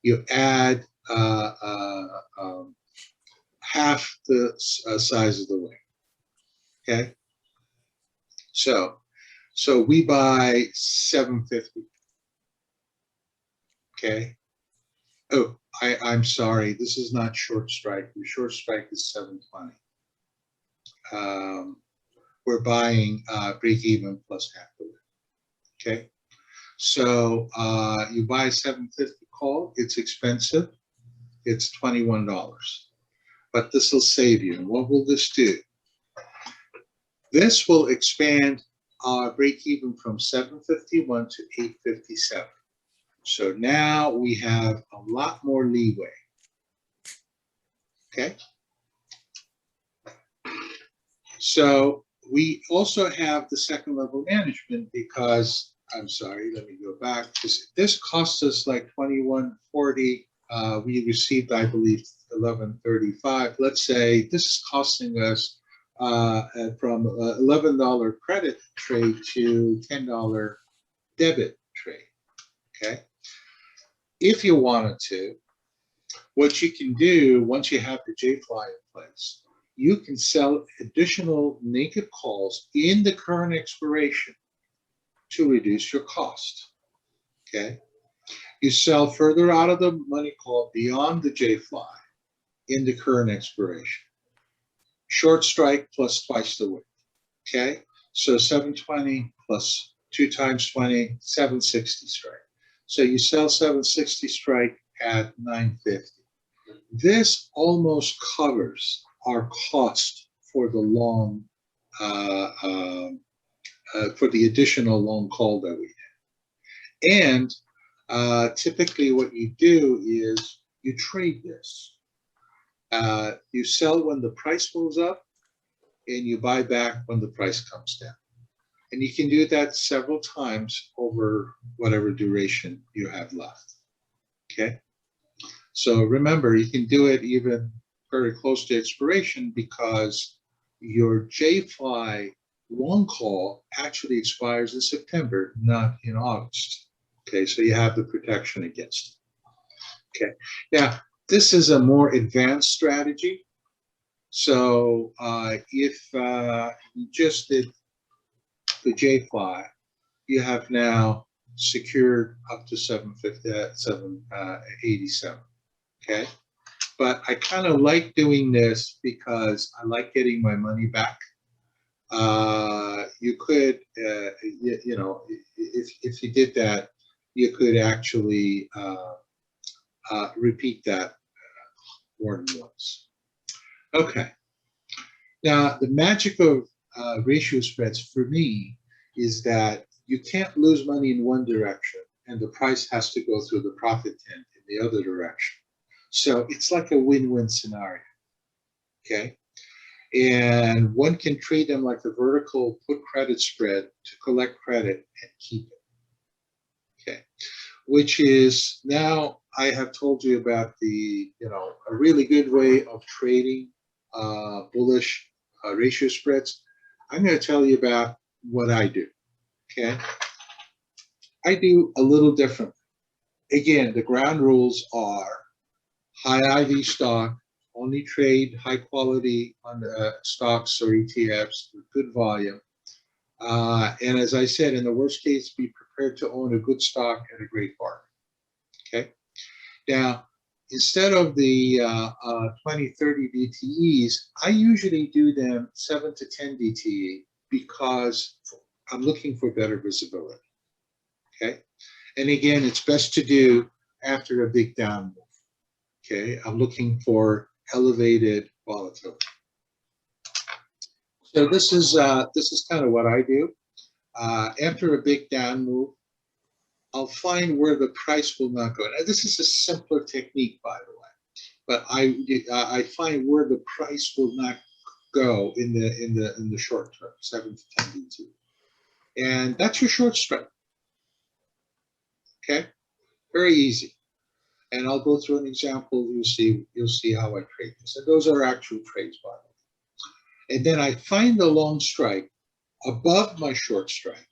You add half the size of the wing. Okay, so we buy 750. Okay. Oh, I'm sorry. This is not short strike. Your short strike is 720. We're buying break even plus half the win. Okay. So you buy 750 call. It's expensive. It's $21. But this will save you. And what will this do? This will expand our break even from 751 to 857. So now we have a lot more leeway. Okay. So we also have the second level management because, I'm sorry, let me go back. This cost us like $21.40. We received, I believe, $11.35. Let's say this is costing us from $11 credit trade to $10 debit trade. Okay. If you wanted to, what you can do once you have the JFly in place, you can sell additional naked calls in the current expiration to reduce your cost. Okay. You sell further out of the money call beyond the JFly in the current expiration. Short strike plus twice the width. Okay. So 720 plus 2 times 20, 760 strike. So you sell 760 strike at 950. This almost covers our cost for the long, for the additional long call that we did. And typically what you do is you trade this. You sell when the price goes up and you buy back when the price comes down. And you can do that several times over whatever duration you have left. Okay. So remember, you can do it even very close to expiration because your JFly long call actually expires in September, not in August. Okay, so you have the protection against it. Okay, now this is a more advanced strategy. So if you just did the JFly, you have now secured up to 787. Okay, but I kind of like doing this because I like getting my money back. You could, you know, if you did that, you could actually repeat that more than once. Okay. Now, the magic of ratio spreads for me is that you can't lose money in one direction and the price has to go through the profit tent in the other direction. So it's like a win-win scenario. Okay. And one can treat them like the vertical put credit spread to collect credit and keep it. Okay. Which is now I have told you about the, you know, a really good way of trading bullish ratio spreads. I'm going to tell you about what I do. Okay. I do a little different. Again, the ground rules are high IV stock, only trade high quality on stocks or ETFs with good volume. And as I said, in the worst case, be prepared to own a good stock at a great bargain. Okay. Now, instead of the 20, 30 DTEs, I usually do them 7 to 10 DTE because I'm looking for better visibility. Okay. And again, it's best to do after a big down move. Okay. I'm looking for elevated volatility. So this is kind of what I do. After a big down move, I'll find where the price will not go. Now, this is a simpler technique, by the way, but I find where the price will not go in the short term, 7 to 10 DT, and that's your short strike. Okay, very easy. And I'll go through an example. You'll see how I trade this. And those are actual trades, by the way. And then I find the long strike above my short strike.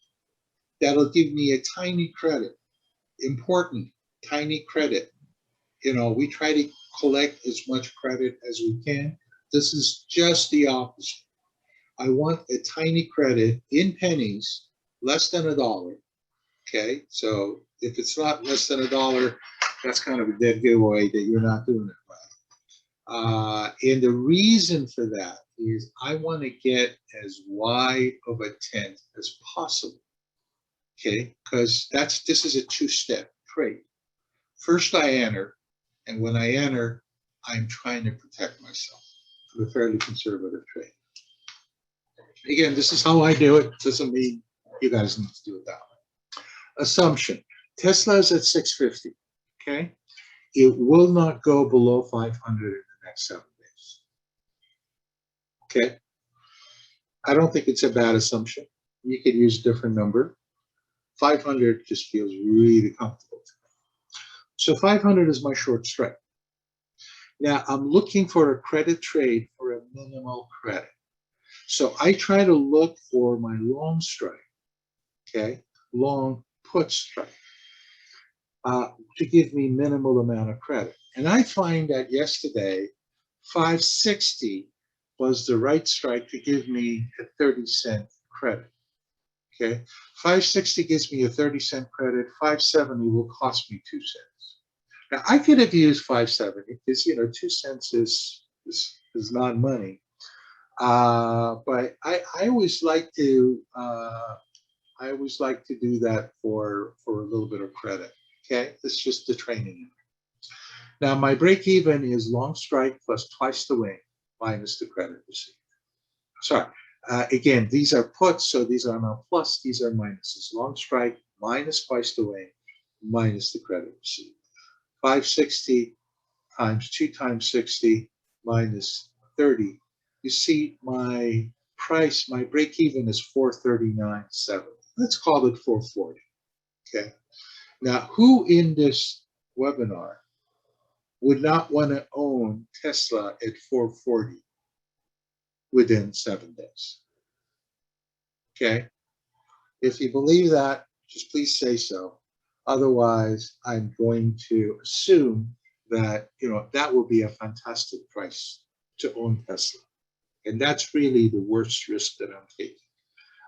That'll give me a tiny credit. Important, tiny credit. You know, we try to collect as much credit as we can. This is just the opposite. I want a tiny credit in pennies, less than $1. Okay, so if it's not less than $1, that's kind of a dead giveaway that you're not doing it right. And the reason for that is I want to get as wide of a tent as possible. Okay, because this is a two-step trade. First, I enter, and when I enter, I'm trying to protect myself with a fairly conservative trade. Again, this is how I do it. Doesn't mean you guys need to do it that way. Assumption: Tesla is at 650. Okay, it will not go below 500 in the next 7 days. Okay, I don't think it's a bad assumption. You could use a different number. 500 just feels really comfortable to me. So 500 is my short strike. Now I'm looking for a credit trade for a minimal credit. So I try to look for my long strike, okay, long put strike, to give me minimal amount of credit. And I find that yesterday, 560 was the right strike to give me a 30-cent credit. Okay, 560 gives me a 30-cent credit. 570 will cost me 2 cents. Now I could have used 570 because 2 cents is not money. But I always like to do that for a little bit of credit. Okay, it's just the training. Now my break even is long strike plus twice the wing minus the credit received. Sorry. Again, these are puts, so these are not plus, these are minuses. Long strike minus twice the wing minus the credit received. 560 times 2 times 60 minus 30. You see my price, my break even is 439.70. Let's call it 440. Okay. Now, who in this webinar would not want to own Tesla at 440 within 7 days? Okay. If you believe that, just please say so. Otherwise, I'm going to assume that that will be a fantastic price to own Tesla. And that's really the worst risk that I'm taking.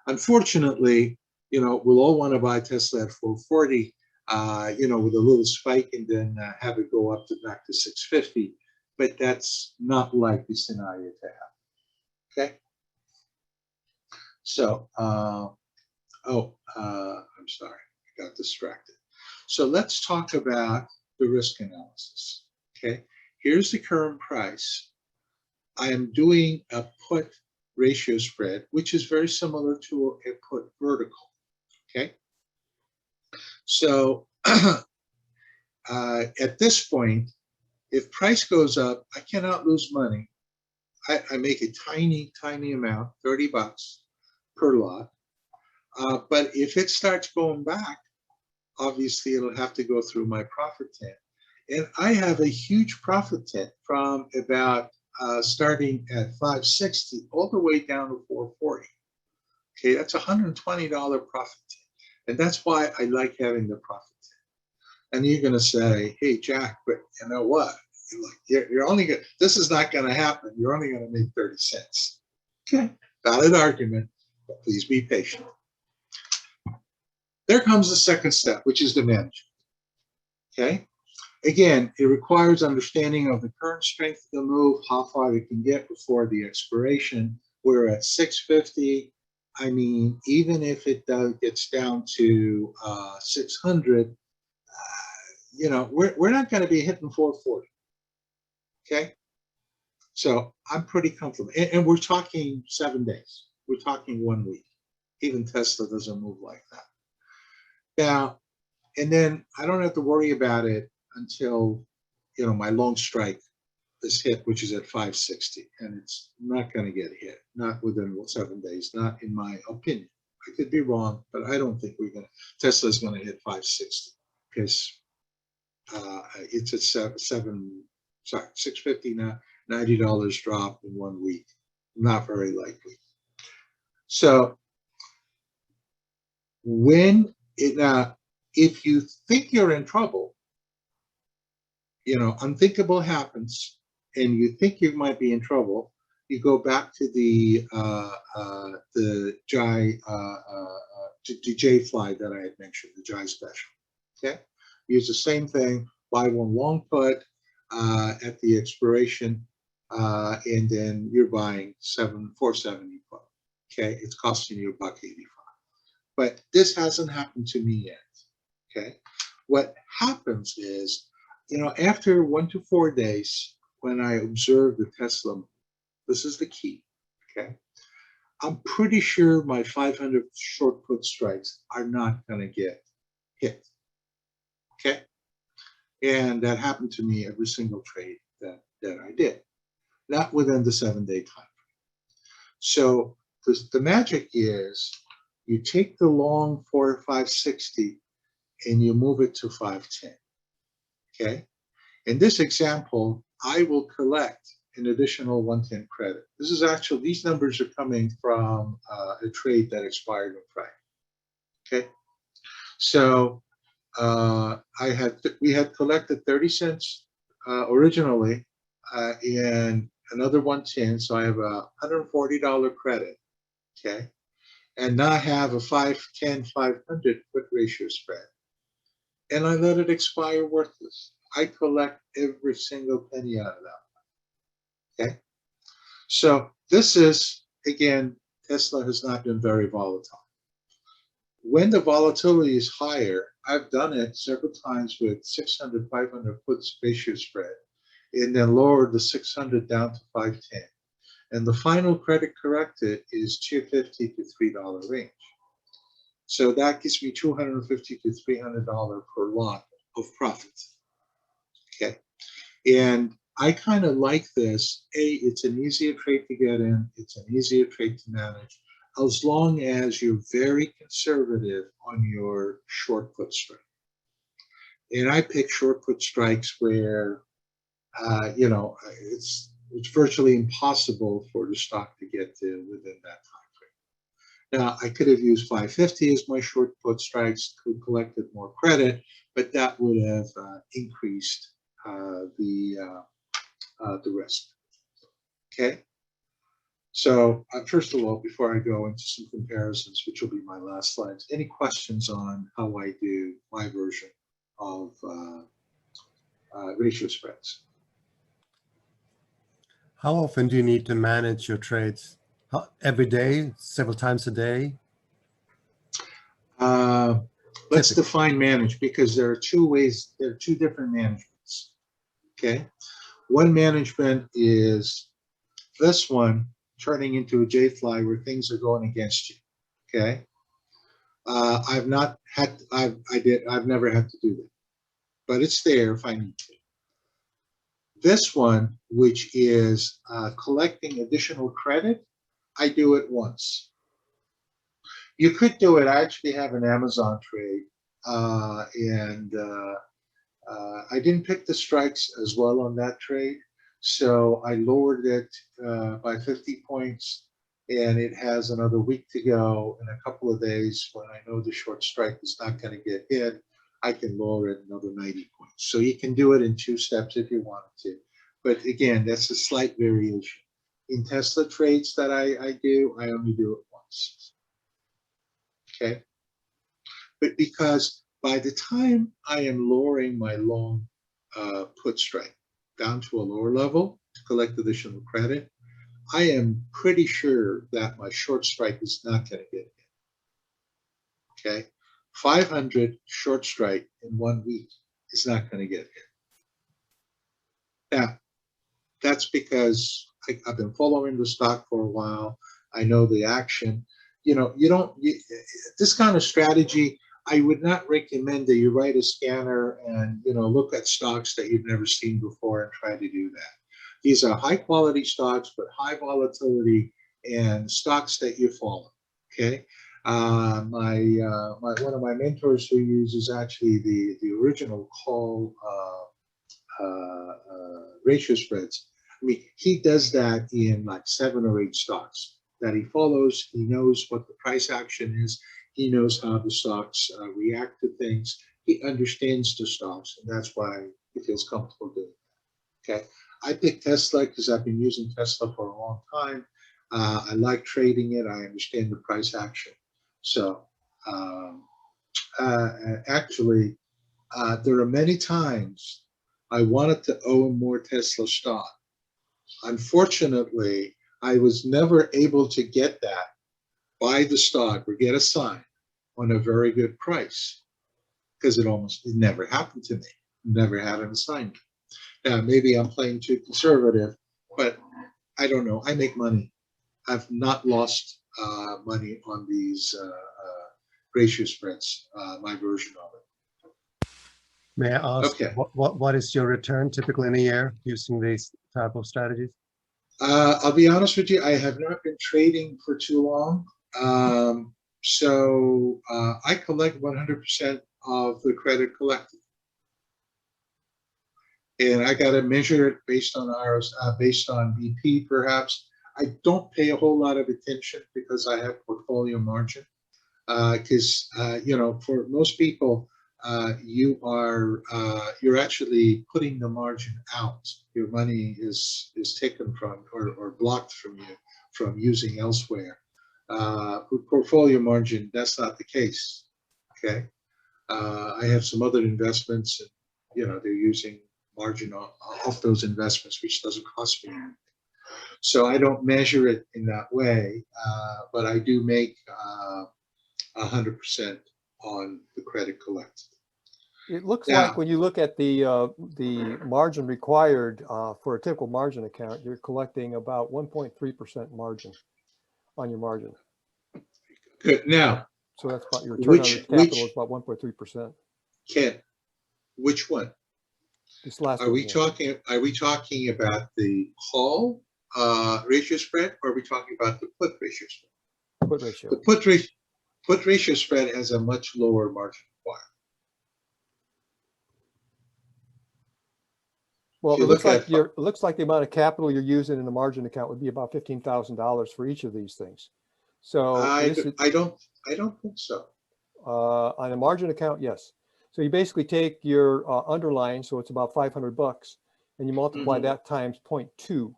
Unfortunately, we'll all want to buy Tesla at 440, with a little spike and then have it go up to back to 650. But that's not likely scenario to happen. Okay. So, I'm sorry, I got distracted. So let's talk about the risk analysis. Okay. Here's the current price. I am doing a put ratio spread, which is very similar to a put vertical. Okay. So at this point, if price goes up, I cannot lose money. I make a tiny amount, $30 per lot. But if it starts going back, obviously it'll have to go through my profit tent. And I have a huge profit tent from about starting at 560 all the way down to 440. Okay, that's $120 profit tent. And that's why I like having the profit tent. And you're going to say, hey, Jack, but you know what? You're only going, this is not going to happen. You're only going to make 30 cents. Okay, valid argument, but please be patient. There comes the second step, which is the management. Okay. Again, it requires understanding of the current strength of the move, how far it can get before the expiration. We're at 650. I mean, even if it gets down to 600, we're not going to be hitting 440. Okay. So I'm pretty comfortable. And we're talking 7 days. We're talking 1 week. Even Tesla doesn't move like that. Now, and then I don't have to worry about it until, my long strike is hit, which is at 560, and it's not going to get hit, not within 7 days, not in my opinion. I could be wrong, but I don't think Tesla's going to hit 560 because it's at 650 now, $90 drop in 1 week. Not very likely. So if you think you're in trouble, unthinkable happens, and you think you might be in trouble, you go back to the J fly that I had mentioned, the J special. Okay, use the same thing. Buy one long put at the expiration, and then you're buying 470 put. Okay, it's costing you $1.85. But this hasn't happened to me yet. Okay, what happens is, after 1 to 4 days, when I observe the Tesla, this is the key. Okay, I'm pretty sure my 500 short put strikes are not going to get hit. Okay, and that happened to me every single trade that I did, not within the 7-day time frame. So the magic is you take the long 4 or 560 and you move it to 510. Okay. In this example, I will collect an additional 110 credit. This is actually, these numbers are coming from a trade that expired on Friday. Okay. So we had collected 30 cents originally and another 110. So I have a $140 credit. Okay. And now I have a 510, 500 quick ratio spread. And I let it expire worthless. I collect every single penny out of that. Okay. So this is, again, Tesla has not been very volatile. When the volatility is higher, I've done it several times with 600, 500 puts ratio spread, and then lowered the 600 down to 510. And the final credit corrected is $250 to $3 range. So that gives me $250 to $300 per lot of profit. Okay. And I kind of like this. It's an easier trade to get in. It's an easier trade to manage, as long as you're very conservative on your short put strike. And I pick short put strikes where, you know, it's virtually impossible for the stock to get to within that time frame. Now, I could have used 550 as my short put strikes, could collected more credit, but that would have increased the risk. Okay. So first of all, before I go into some comparisons, which will be my last slides, any questions on how I do my version of ratio spreads? How often do you need to manage your trades? Every day, several times a day? Let's define manage, because there are two ways, there are two different managements. Okay. One management is this one, turning into a J-fly where things are going against you. Okay. I've never had to do that, but it's there if I need to. This one, which is collecting additional credit, I do it once. You could do it. I actually have an Amazon trade, and I didn't pick the strikes as well on that trade, so I lowered it by 50 points, and it has another week to go. In a couple of days, when I know the short strike is not going to get hit, I can lower it another 90 points. So you can do it in 2 steps if you wanted to. But again, that's a slight variation. In Tesla trades that I do, I only do it once. Okay. But because by the time I am lowering my long put strike down to a lower level to collect additional credit, I am pretty sure that my short strike is not going to get hit. Okay. 500 short strike in 1 week is not going to get hit. Now, that's because I've been following the stock for a while. I know the action. You know, this kind of strategy, I would not recommend that you write a scanner and, you know, look at stocks that you've never seen before and try to do that. These are high quality stocks, but high volatility, and stocks that you follow. Okay. One of my mentors who uses actually the original call ratio spreads. I mean, he does that in like 7 or 8 stocks that he follows. He knows what the price action is. He knows how the stocks react to things. He understands the stocks, and that's why he feels comfortable doing it. Okay. I picked Tesla because I've been using Tesla for a long time. I like trading it. I understand the price action. So actually, there are many times I wanted to own more Tesla stock. Unfortunately, I was never able to get that, buy the stock or get a sign on a very good price, because it never happened to me. Never had an assignment. Now, maybe I'm playing too conservative, but I don't know. I make money. I've not lost money on these ratio spreads, my version of it. May I ask, Okay. what is your return typically in a year using these type of strategies? I'll be honest with you, I have not been trading for too long. I collect 100% of the credit collected. And I got to measure it based on ours, based on BP perhaps. I don't pay a whole lot of attention because I have portfolio margin. Because for most people, you're actually putting the margin out. Your money is taken from or blocked from you from using elsewhere. With portfolio margin, that's not the case. Okay, I have some other investments, and they're using margin off those investments, which doesn't cost me anything. So I don't measure it in that way, but I do make 100% on the credit collected. It looks Now, like when you look at the margin required for a typical margin account, you're collecting about 1.3% margin on your margin. good. Now, So that's about your return on capital is about 1.3%. Ken, which one? This last Are one we here. talking? Are we talking about the call ratio spread, or are we talking about the put ratio spread? Put ratio. The put ratio spread has a much lower margin requirement. Well, If you it looks look like at- it looks like the amount of capital you're using in the margin account would be about $15,000 for each of these things. So I this is, don't think so. on a margin account, yes. So you basically take your underlying, so it's about $500, and you multiply that times 0.2.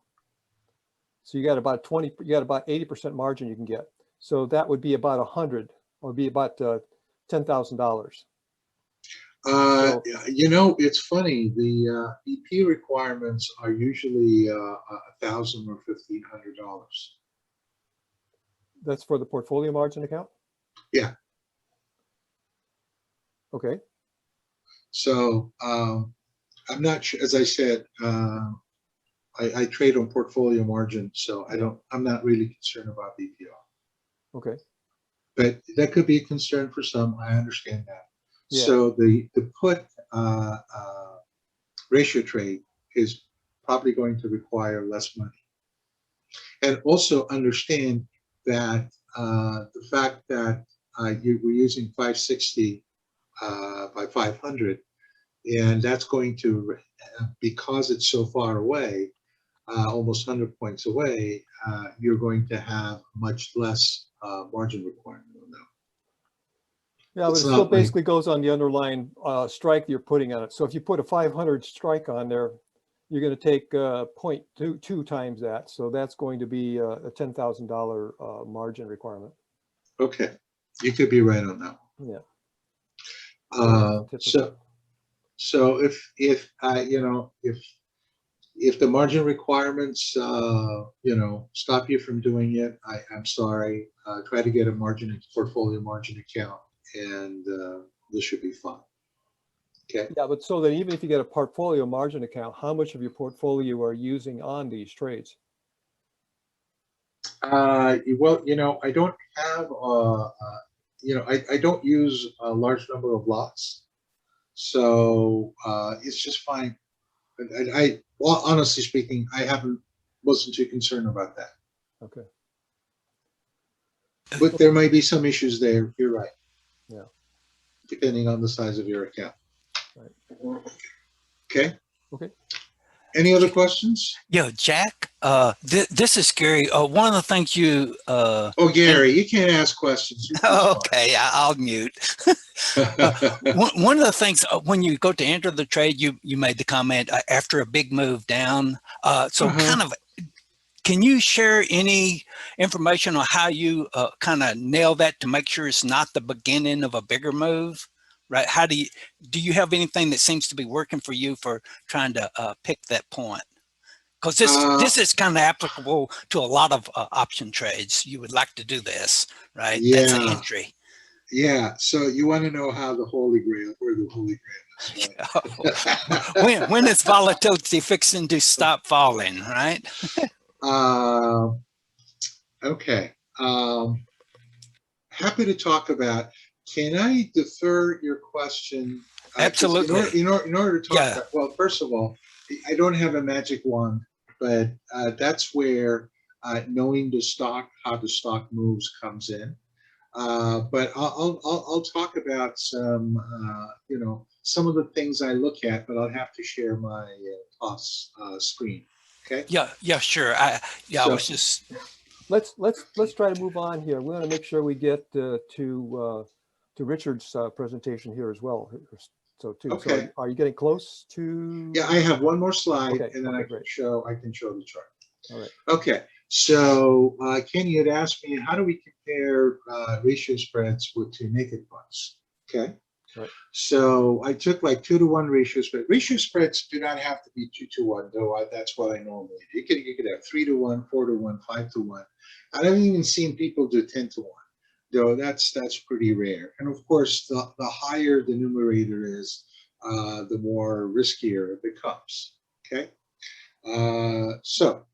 So you got about 80% margin you can get. So that would be about 100, or be about $10,000. It's funny. The EP requirements are usually $1,000 or $1,500. That's for the portfolio margin account? Yeah. Okay. So I'm not sure. As I said, I trade on portfolio margin, so I'm not really concerned about BPR. Okay. But that could be a concern for some. I understand that. Yeah. So the put ratio trade is probably going to require less money. And also understand that the fact that we're using 560 by 500, and that's going to, because it's so far away, almost 100 points away, you're going to have much less margin requirement on that. Yeah, but it still basically goes on the underlying strike you're putting on it. So if you put a 500 strike on there, you're going to take 0.22 times that. So that's going to be a $10,000 margin requirement. Okay, you could be right on that one. Yeah. So if the margin requirements stop you from doing it, I'm sorry. Try to get a portfolio margin account, and this should be fine. Okay. Yeah, but so then even if you get a portfolio margin account, how much of your portfolio are you using on these trades? Well, I don't have I don't use a large number of lots, so it's just fine. And well, honestly speaking, wasn't too concerned about that. Okay. But there might be some issues there. You're right. Yeah. Depending on the size of your account. Right. Okay. Okay. Any other questions? Yeah, Jack, this is Gary. One of the things you... Oh, Gary, you can't ask questions. Okay, I'll mute. One of the things, when you go to enter the trade, you made the comment after a big move down. Kind of, can you share any information on how you kind of nail that to make sure it's not the beginning of a bigger move? Right? How do you have anything that seems to be working for you for trying to pick that point? Because this is kind of applicable to a lot of option trades. You would like to do this, right? Yeah. That's an entry. Yeah. So you want to know how the Holy Grail, where the Holy Grail is, right? when is volatility fixing to stop falling, right? Okay. Happy to talk about. Can I defer your question? Absolutely. In order to talk about, well, first of all, I don't have a magic wand. but that's where knowing the stock, how the stock moves, comes in. But I'll talk about some, you know, some of the things I look at, but I'll have to share my POS screen. Okay. Yeah, sure. I So- was just, Let's try to move on here. We want to make sure we get to Richard's presentation here as well. So too. So Okay. are you getting close to? Yeah, I have one more slide, Okay, and then okay, I can great. show the chart. All right. Okay, so Ken, you had asked me, how do we compare ratio spreads to naked puts? Okay, Right. so I took like 2-to-1 ratio spread. Ratio spreads do not have to be 2-to-1, though. That's what I normally do. You could have 3-to-1, 4-to-1, 5-to-1. I haven't even seen people do 10-to-1, though. That's pretty rare. And of course, the higher the numerator is, the more riskier it becomes. Okay, so.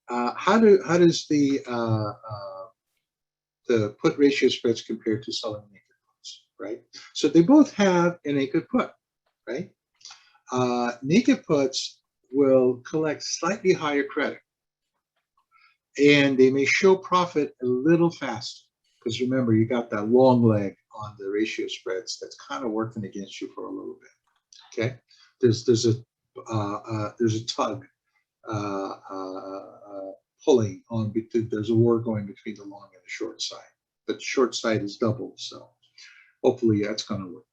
How does the put ratio spreads compare to selling naked puts, right? So they both have a naked put, right? Naked puts will collect slightly higher credit, and they may show profit a little faster, because remember, you got that long leg on the ratio spreads that's kind of working against you for a little bit. Okay, there's a tug. Pulling on, there's a war going between the long and the short side, but the short side is doubled, so hopefully that's going to work.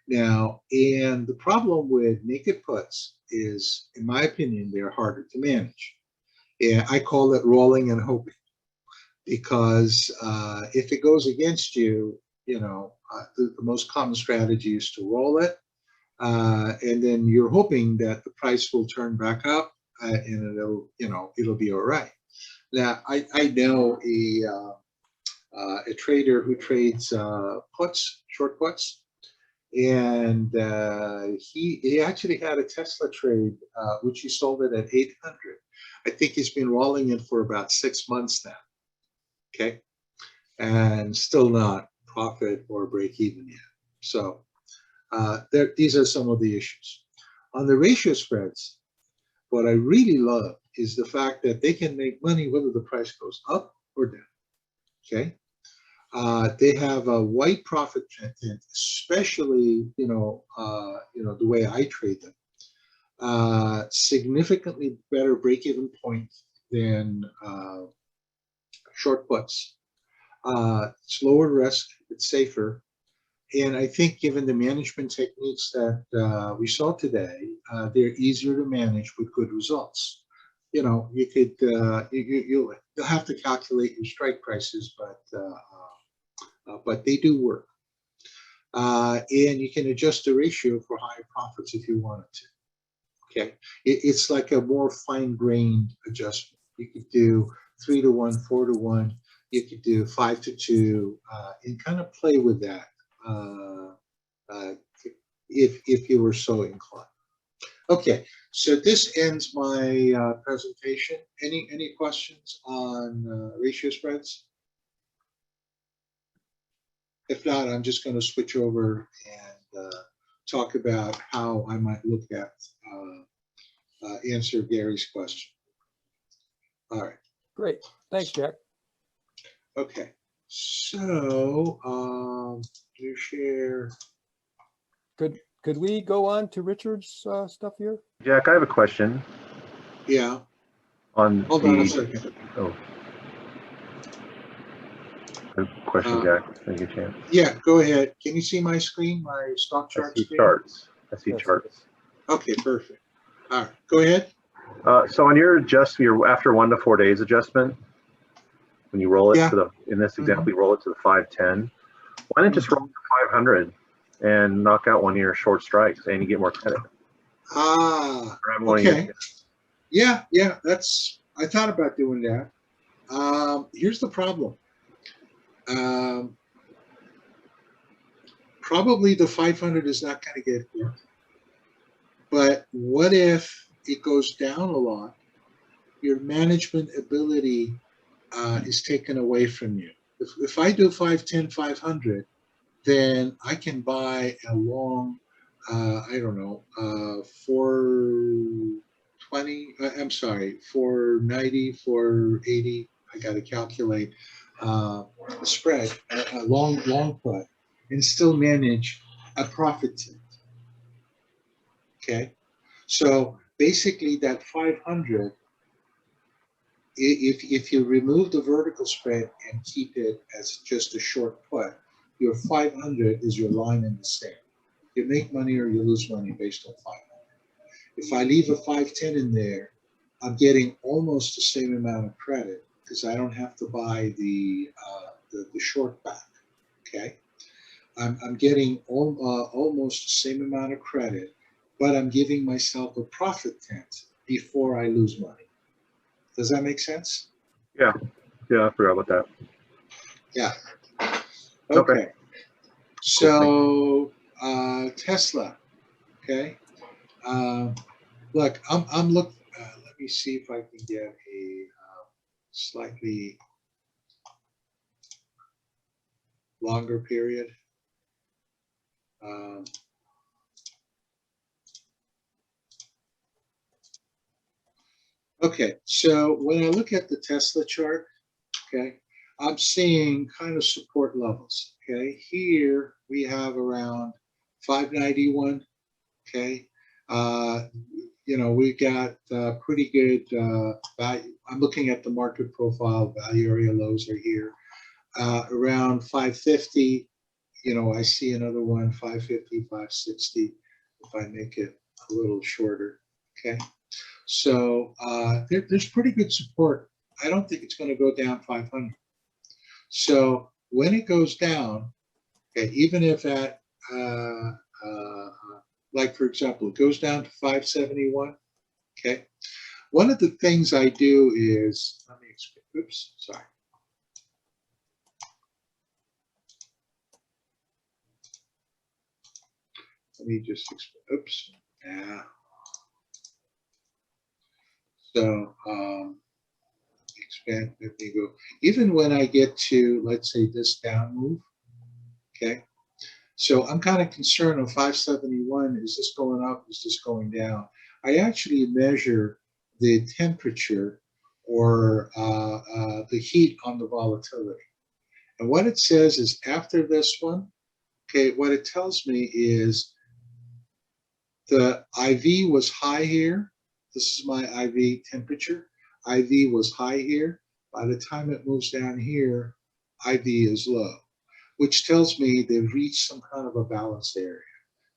Now, and the problem with naked puts is, in my opinion, they're harder to manage. And I call it rolling and hoping, because if it goes against you, you know, the most common strategy is to roll it. And then you're hoping that the price will turn back up, and it'll be all right. Now, I know a trader who trades puts, short puts, and he actually had a Tesla trade, which he sold it at 800. I think he's been rolling it for about 6 months now. Okay, and still not profit or break even yet. So. These are some of the issues. On the ratio spreads, what I really love is the fact that they can make money whether the price goes up or down. Okay, they have a wide profit content, especially the way I trade them. Significantly better break-even point than short puts. It's lower risk. It's safer. And I think, given the management techniques that we saw today, they're easier to manage with good results. You know, you could you'll have to calculate your strike prices, but they do work. And you can adjust the ratio for higher profits if you wanted to. Okay, it's like a more fine-grained adjustment. You could do 3-to-1, 4-to-1. You could do 5-to-2, and kind of play with that. If you were so inclined. Okay, so this ends my presentation. Any questions on ratio spreads? If not, I'm just going to switch over and talk about how I might look at answer Gary's question. All right. Great. Thanks, Jack. Okay. So, do share. Could we go on to Richard's stuff here? Jack, I have a question Yeah. on Hold on a second. Oh. Good question, Jack. Thank you, Chance. Yeah, go ahead. Can you see my screen, my stock I chart see screen? charts. I see Yes. charts. Okay, perfect. All right, go ahead. So on your your after 1 to 4 days adjustment, when you roll it Yeah. to the, in this example, you roll it to the 510. Why not just roll to 500 and knock out one of your short strikes and you get more credit? Ah, Or I'm wanting okay. to- Yeah, I thought about doing that. Here's the problem. Probably the 500 is not going to get hit. But what if it goes down a lot? Your management ability is taken away from you. If I do 510, 500, then I can buy a long, I don't know, 420, I'm sorry, 490, 480, I got to calculate a spread, a long put, and still manage a profit tip. Okay, so basically that 500, if you remove the vertical spread and keep it as just a short put, your 500 is your line in the sand. You make money or you lose money based on 500. If I leave a 510 in there, I'm getting almost the same amount of credit because I don't have to buy the short back. Okay, I'm getting almost the same amount of credit, but I'm giving myself a profit tent before I lose money. Does that make sense? Yeah, I forgot about that. Yeah. Okay. Okay. So Tesla. Okay. Look, I'm looking. Let me see if I can get a slightly longer period. Okay, so when I look at the Tesla chart, okay, I'm seeing kind of support levels. Okay, here we have around 591. Okay, you know, we got pretty good value. I'm looking at the market profile. Value area lows are here around 550. You know, I see another one 550, 560. If I make it a little shorter, okay. So there's pretty good support. I don't think it's going to go down 500. So when it goes down, okay, even if at like for example, it goes down to 571. Okay, one of the things I do is let me explain. Oops, sorry. Let me just explain. Oops. Yeah. So expand. Let me go. Even when I get to, let's say, this down move. Okay. So I'm kind of concerned on 571. Is this going up? Is this going down? I actually measure the temperature or the heat on the volatility. And what it says is after this one, okay, what it tells me is the IV was high here. This is my IV temperature. IV was high here. By the time it moves down here, IV is low, which tells me they've reached some kind of a balanced area.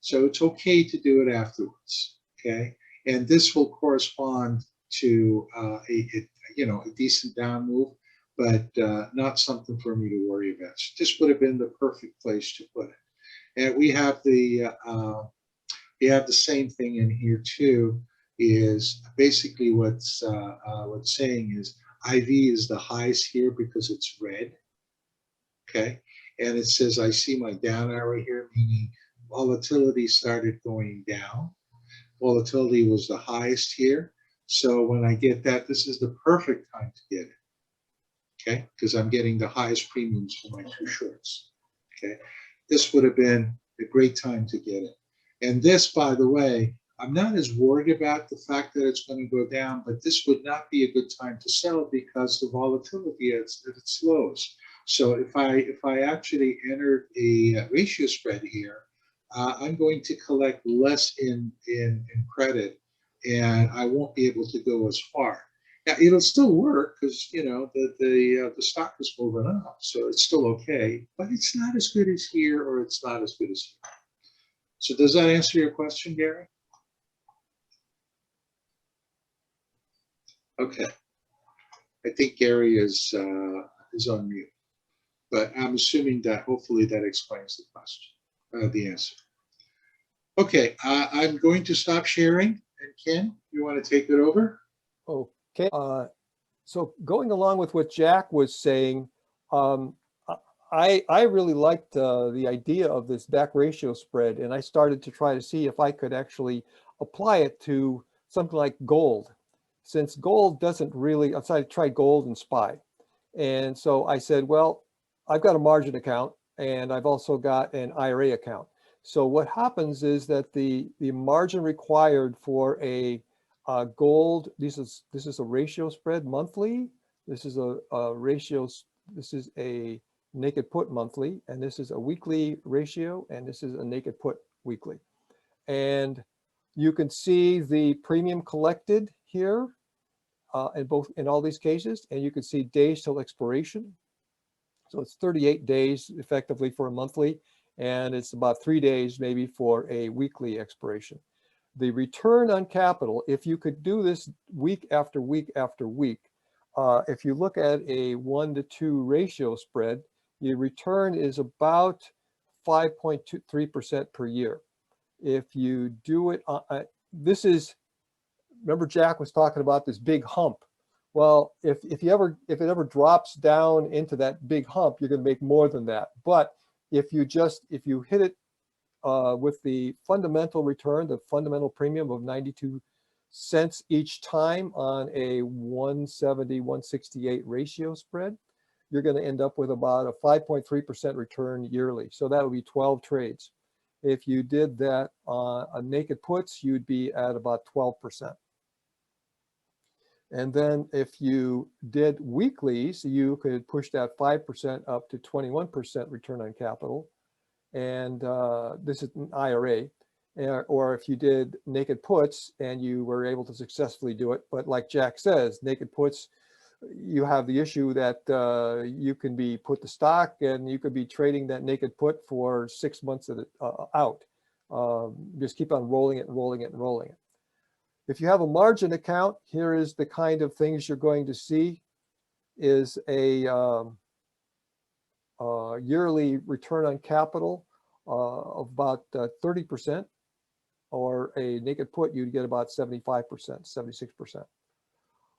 So it's okay to do it afterwards, okay? And this will correspond to a decent down move, but not something for me to worry about. So this would have been the perfect place to put it. And we have the same thing in here too. Is basically what's saying is IV is the highest here because it's red, okay? And it says I see my down arrow here, meaning volatility started going down. Volatility was the highest here. So when I get that, this is the perfect time to get it, okay? Because I'm getting the highest premiums for my two shorts, okay? This would have been a great time to get it. And this, by the way, I'm not as worried about the fact that it's going to go down, but this would not be a good time to sell because the volatility at its lows. So if I actually entered a ratio spread here, I'm going to collect less in credit, and I won't be able to go as far. Now it'll still work because you know the stock is moving up, so it's still okay. But it's not as good as here, or it's not as good as here. So does that answer your question, Gary? Okay. I think Gary is on mute, but I'm assuming that hopefully that explains the question, the answer. Okay, I'm going to stop sharing. And Ken, you want to take it over? Okay. So going along with what Jack was saying, I really liked the idea of this back ratio spread, and I started to try to see if I could actually apply it to something like gold. Since gold doesn't really, I tried gold and SPY. And so I said, well, I've got a margin account and I've also got an IRA account. So what happens is that the margin required for a Gold, this is a ratio spread monthly. This is a ratio, this is a naked put monthly, and this is a weekly ratio, and this is a naked put weekly. And you can see the premium collected here in all these cases, and you can see days till expiration. So it's 38 days effectively for a monthly, and it's about 3 days maybe for a weekly expiration. The return on capital, if you could do this week after week after week, if you look at a 1-to-2 ratio spread, your return is about 5.23% per year. If you do it, remember Jack was talking about this big hump. Well, if it ever drops down into that big hump, you're going to make more than that. But if you hit it with the fundamental return, the fundamental premium of 92 cents each time on a 170, 168 ratio spread, you're going to end up with about a 5.3% return yearly. So that would be 12 trades. If you did that on naked puts, you'd be at about 12%. And then if you did weeklies, you could push that 5% up to 21% return on capital. And this is an IRA. Or if you did naked puts and you were able to successfully do it, but like Jack says, naked puts, you have the issue that you can be put to stock and you could be trading that naked put for 6 months out. Just keep on rolling it and rolling it and rolling it. If you have a margin account, here is the kind of things you're going to see is a yearly return on capital of about 30%, or a naked put, you'd get about 75%, 76%.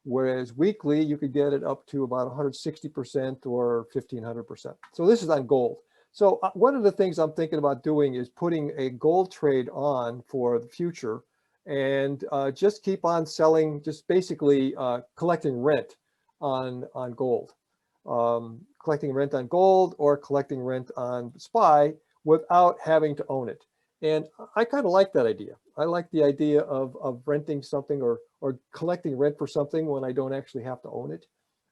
Whereas weekly, you could get it up to about 160% or 1,500%. So this is on gold. So one of the things I'm thinking about doing is putting a gold trade on for the future and just keep on selling, just basically collecting rent on gold. Collecting rent on gold or collecting rent on SPY without having to own it. And I kind of like that idea. I like the idea of renting something or collecting rent for something when I don't actually have to own it.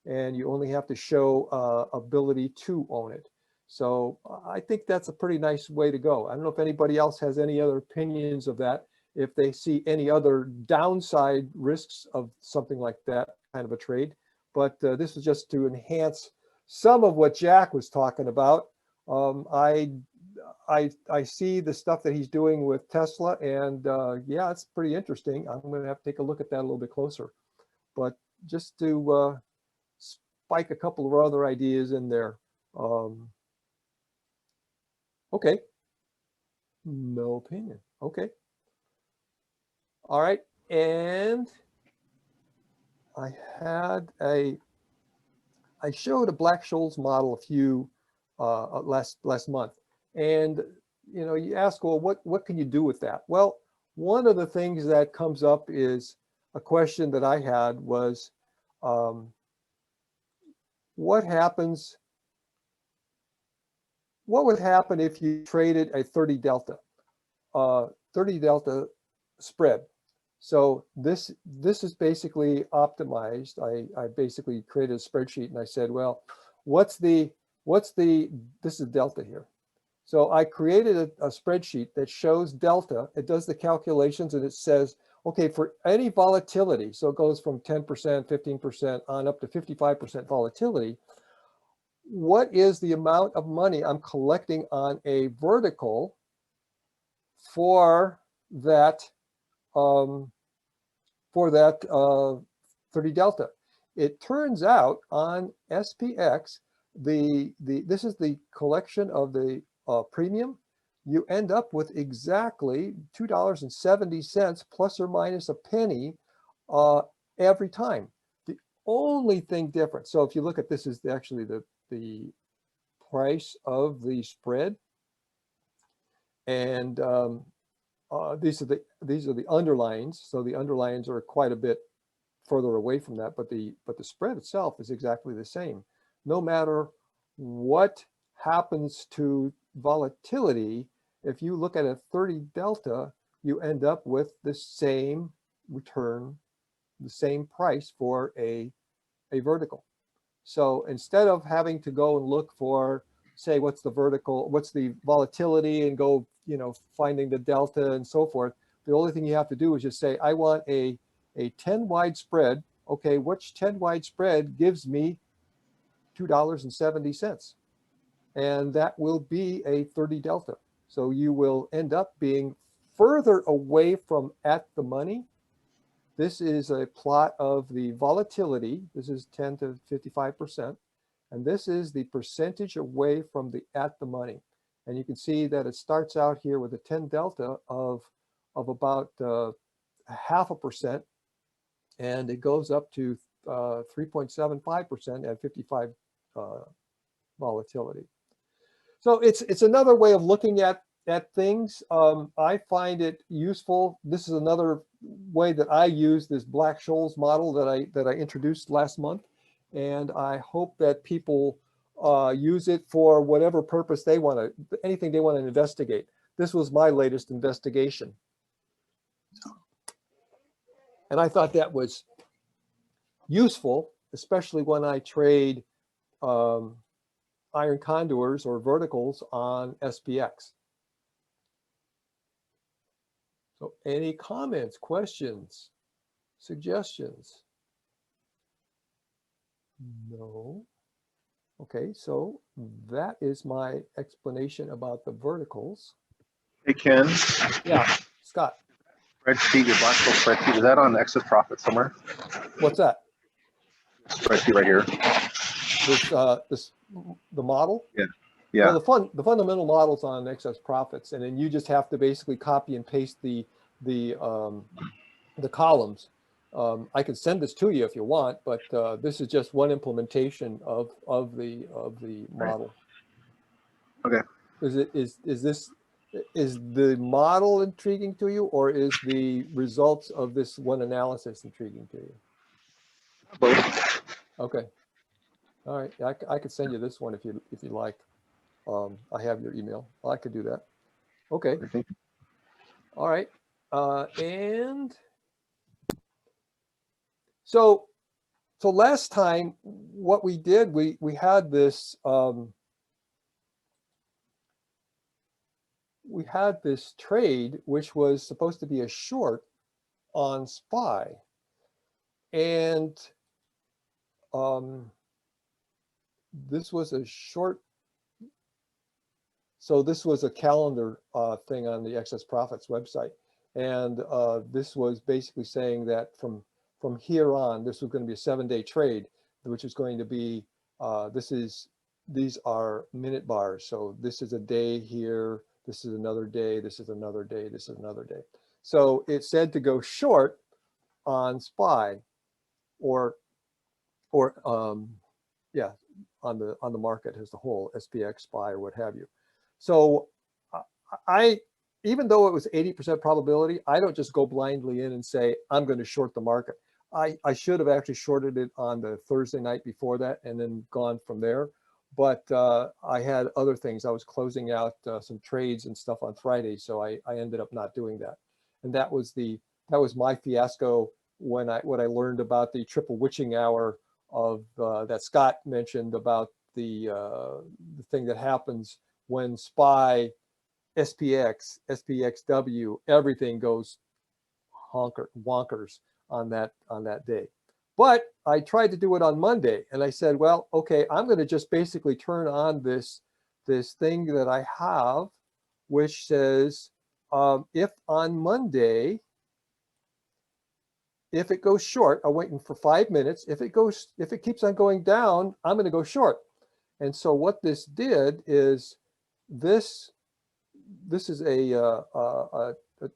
And you only have to show ability to own it. So I think that's a pretty nice way to go. I don't know if anybody else has any other opinions of that, if they see any other downside risks of something like that kind of a trade. But this is just to enhance some of what Jack was talking about. I see the stuff that he's doing with Tesla, and yeah, it's pretty interesting. I'm going to have to take a look at that a little bit closer. But just to spike a couple of other ideas in there. Okay. No opinion. Okay. All right. And I showed a Black-Scholes model a few last month. And, you know, you ask, well, what can you do with that? Well, one of the things that comes up is a question that I had was, what would happen if you traded a 30 delta spread? So this is basically optimized. I basically created a spreadsheet and I said, well, this is delta here. So I created a spreadsheet that shows delta. It does the calculations and it says, okay, for any volatility, so it goes from 10%, 15% on up to 55% volatility, what is the amount of money I'm collecting on a vertical for that 30 delta? It turns out on SPX, this is the collection of the premium. You end up with exactly $2.70 plus or minus a penny every time. The only thing different, so if you look at this, is actually the price of the spread, and these are the underlines. So the underlines are quite a bit further away from that, but the spread itself is exactly the same. No matter what happens to volatility, if you look at a 30 delta, you end up with the same return the same price for a vertical. So instead of having to go and look for, say, what's the vertical, what's the volatility, and go, you know, finding the delta and so forth, the only thing you have to do is just say, I want a 10 wide spread. Okay, which 10 wide spread gives me $2.70? And that will be a 30 delta. So you will end up being further away from at the money. This is a plot of the volatility. This is 10 to 55%. And this is the percentage away from the at the money. And you can see that it starts out here with a 10 delta of about 0.5%. And it goes up to 3.75% at 55 volatility. So it's another way of looking at things. I find it useful. This is another way that I use this Black-Scholes model that I introduced last month, and I hope that people use it for whatever purpose they want to, anything they want to investigate. This was my latest investigation, and I thought that was useful, especially when I trade iron condors or verticals on SPX. So any comments, questions, suggestions? No. Okay, so that is my explanation about the verticals. Hey, Ken, Yeah, Scott, spreadsheet, your Black-Scholes spreadsheet, is that on excess profit somewhere? what's that? Spreadsheet right here. The model? Yeah. Yeah. Well, the fundamental model's on excess profits, and then you just have to basically copy and paste the columns. I can send this to you if you want, but this is just one implementation of the model. Okay. Is the model intriguing to you, or is the results of this one analysis intriguing to you? Both. Okay. All right. I could send you this one if you like. I have your email. I could do that. Okay. All right. And so last time what we did, we had this trade which was supposed to be a short on SPY, and this was a short. So this was a calendar thing on the Excess Profits website. And this was basically saying that from here on, this was going to be a 7-day trade, which is going to be, these are minute bars. So this is a day here, this is another day, this is another day, this is another day. So it said to go short on SPY or yeah, on the market as a whole, SPX, SPY, or what have you. So even though it was 80% probability, I don't just go blindly in and say, I'm going to short the market. I should have actually shorted it on the Thursday night before that and then gone from there. But I had other things. I was closing out some trades and stuff on Friday, so I ended up not doing that. And that was my fiasco when what I learned about the triple witching hour of that Scott mentioned about the thing that happens when SPY, SPX, SPXW, everything goes wonkers on that day. But I tried to do it on Monday, and I said, well, okay, I'm going to just basically turn on this thing that I have, which says if on Monday, if it goes short, I'm waiting for 5 minutes. If it keeps on going down, I'm going to go short. And so what this did is this is a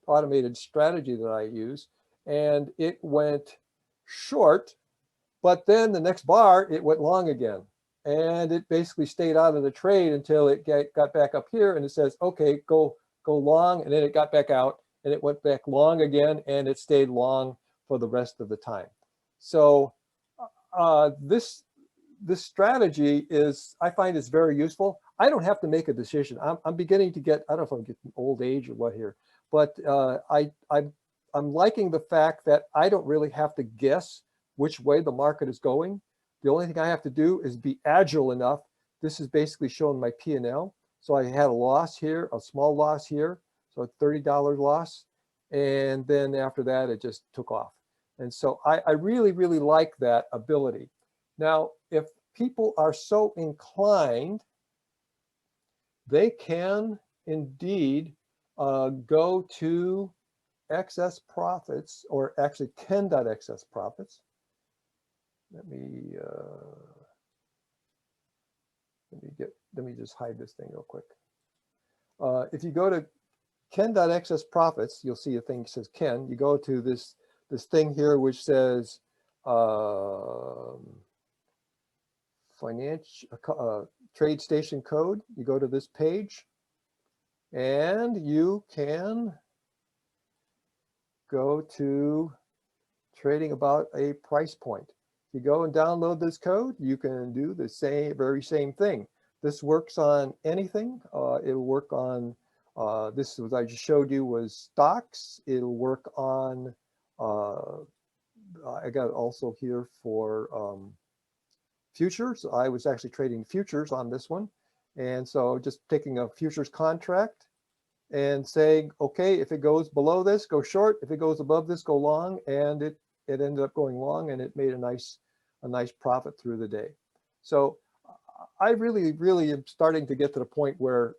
automated strategy that I use, and it went short, but then the next bar it went long again, and it basically stayed out of the trade until it got back up here, and it says, okay, go long, and then it got back out and it went back long again, and it stayed long for the rest of the time. So this strategy I find is very useful. I don't have to make a decision. I'm beginning to get, I don't know if I'm getting old age or what here, but I'm liking the fact that I don't really have to guess which way the market is going. The only thing I have to do is be agile enough. This is basically showing my P&L. So I had a loss here, a small loss here, so a $30 loss. And then after that, it just took off. And so I really, really like that ability. Now, if people are so inclined, they can indeed go to excess profits, or actually Ken.excess profits. Let me just hide this thing real quick. If you go to Ken.excess profits, you'll see a thing that says Ken. You go to this thing here which says financial trade station code. You go to this page and you can go to trading about a price point. If you go and download this code, you can do the very same thing. This works on anything. It'll work on this, what I just showed you was stocks. It'll work on I got also here for futures. I was actually trading futures on this one. And so just taking a futures contract and saying, okay, if it goes below this, go short. If it goes above this, go long. And it ended up going long, and it made a nice profit through the day. So I really, really am starting to get to the point where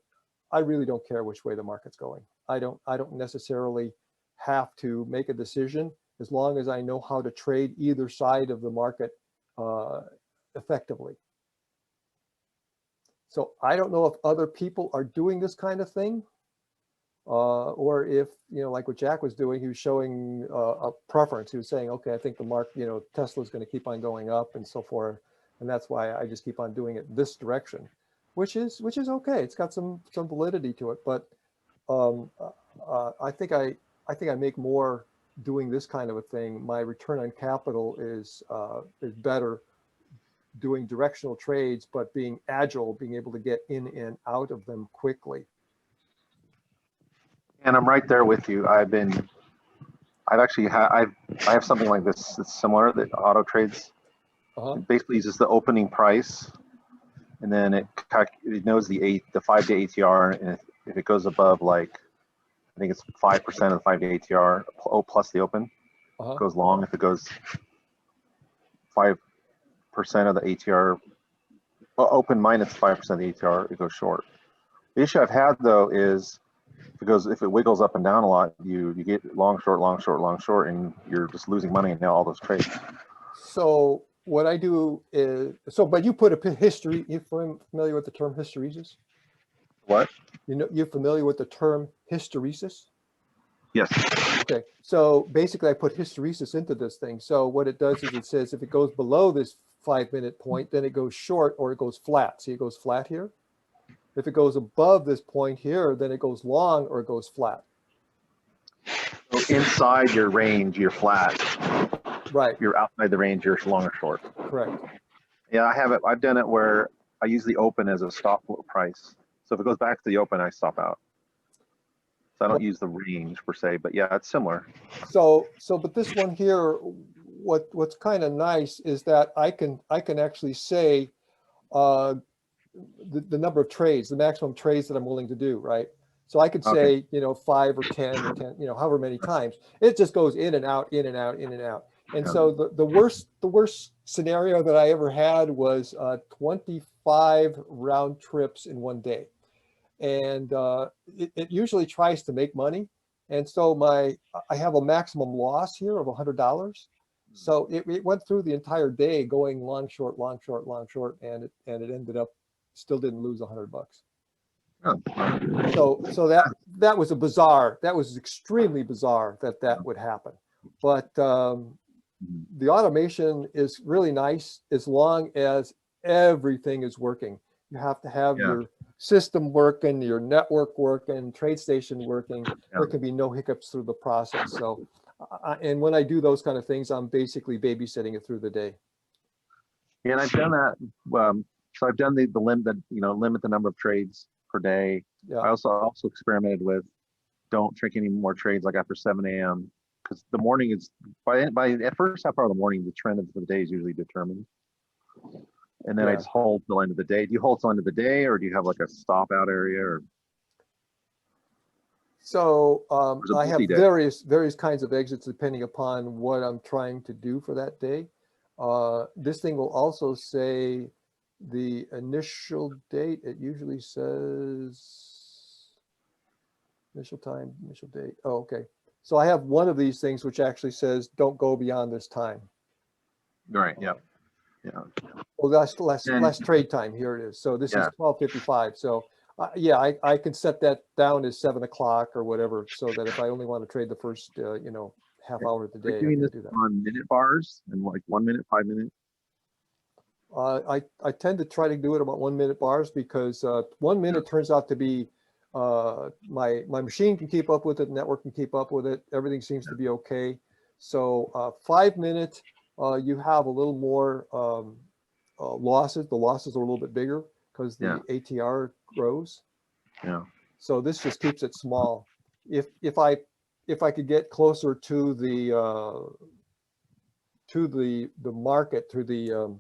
I really don't care which way the market's going. I don't necessarily have to make a decision as long as I know how to trade either side of the market effectively. So I don't know if other people are doing this kind of thing, or if, like what Jack was doing, he was showing a preference. He was saying, okay, I think the market, Tesla's going to keep on going up and so forth. And that's why I just keep on doing it this direction, which is okay. It's got some validity to it, but I think I make more doing this kind of a thing. My return on capital is better doing directional trades, but being agile, being able to get in and out of them quickly. And I'm right there with you. I have something like this that's similar, that auto trades. It basically uses the opening price, and then it knows the 5-day ATR, and if it goes above, like, I think it's 5% of the 5-day ATR plus the open, it goes long. If it goes 5% of the ATR, open minus 5% of the ATR, it goes short. The issue I've had though is if it wiggles up and down a lot, you get long, short, long, short, long, short, and you're just losing money in all those trades. So what I do is, but you put a history, you're familiar with the term hysteresis? What? You're familiar with the term hysteresis? Yes. Okay, so basically I put hysteresis into this thing. So what it does is it says if it goes below this 5-minute point, then it goes short or it goes flat. See, it goes flat here. If it goes above this point here, then it goes long or it goes flat. So inside your range, you're flat. Right. You're outside the range, you're long or short. Correct. Yeah, I've done it where I use the open as a stop price. So if it goes back to the open, I stop out. So I don't use the range per se, but yeah, it's similar. So but this one here, what's kind of nice is that I can actually say the number of trades, the maximum trades that I'm willing to do, right? So I could say, 5 or 10 or 10, however many times. It just goes in and out, in and out, in and out. And so the worst scenario that I ever had was 25 round trips in one day. And it usually tries to make money. And so I have a maximum loss here of $100. So it went through the entire day going long, short, long, short, long, short, and it ended up still didn't lose $100. Oh. So that was that was extremely bizarre that would happen. But the automation is really nice as long as everything is working. You have to have your system working, your network working, trade station working. There can be no hiccups through the process. So, and when I do those kind of things, I'm basically babysitting it through the day. Yeah, and I've done that. So I've done the limit, limit the number of trades per day. Yeah. I also experimented with don't drink any more trades like after 7 a.m. because the morning is by at first half hour of the morning, the trend of the day is usually determined. And then I Yeah. just hold till end of the day. Do you hold till end of the day, or do you have like a stop out area? Or So There's a I have multi-day. various kinds of exits depending upon what I'm trying to do for that day. This thing will also say the initial date. It usually says initial time, initial date. Oh, okay. So I have one of these things which actually says don't go beyond this time. right, yeah, yeah. Well, that's And- last trade time. Here it is. So this is Yeah. 12:55. So yeah, I can set that down as 7 o'clock or whatever, so that if I only want to trade the first, half hour of the Are day, you I doing can this do that. on minute bars and like 1 minute, 5 minutes? I tend to try to do it about 1 minute bars because 1 minute turns out to be my machine can keep up with it, network can keep up with it, everything seems to be okay. So 5 minutes, you have a little more losses. The losses are a little bit bigger because the ATR grows. Yeah. So this just keeps it small. If I could get closer to the market, to the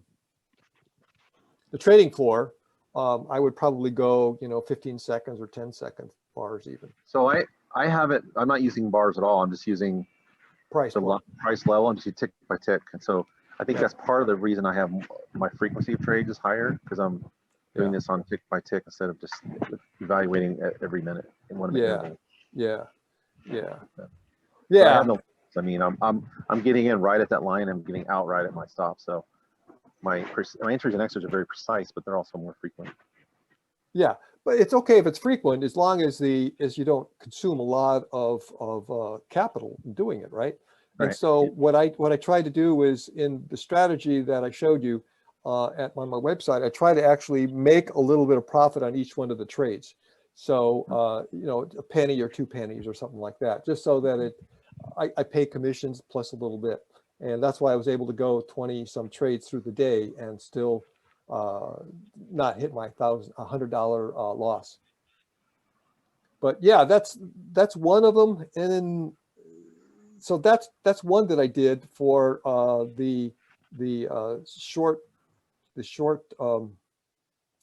trading floor, I would probably go 15 seconds or 10-second bars even. So I have it. I'm not using bars at all. I'm just using Price the point. price level. I'm just using tick by tick. And so I think that's part of the reason I have my frequency of trades is higher, because I'm doing this on tick by tick instead of just evaluating every minute in 1 minute. Yeah. So I have no. I mean, I'm getting in right at that line. I'm getting out right at my stop. So my entries and exits are very precise, but they're also more frequent. Yeah, but it's okay if it's frequent as long as you don't consume a lot of capital doing it, right? And Right. so what I tried to do is, in the strategy that I showed you on my website, I try to actually make a little bit of profit on each one of the trades. So a penny or 2 pennies or something like that, just so that I pay commissions plus a little bit. And that's why I was able to go 20 some trades through the day and still not hit my $100 loss. But yeah, that's one of them. And then so that's one that I did for the short on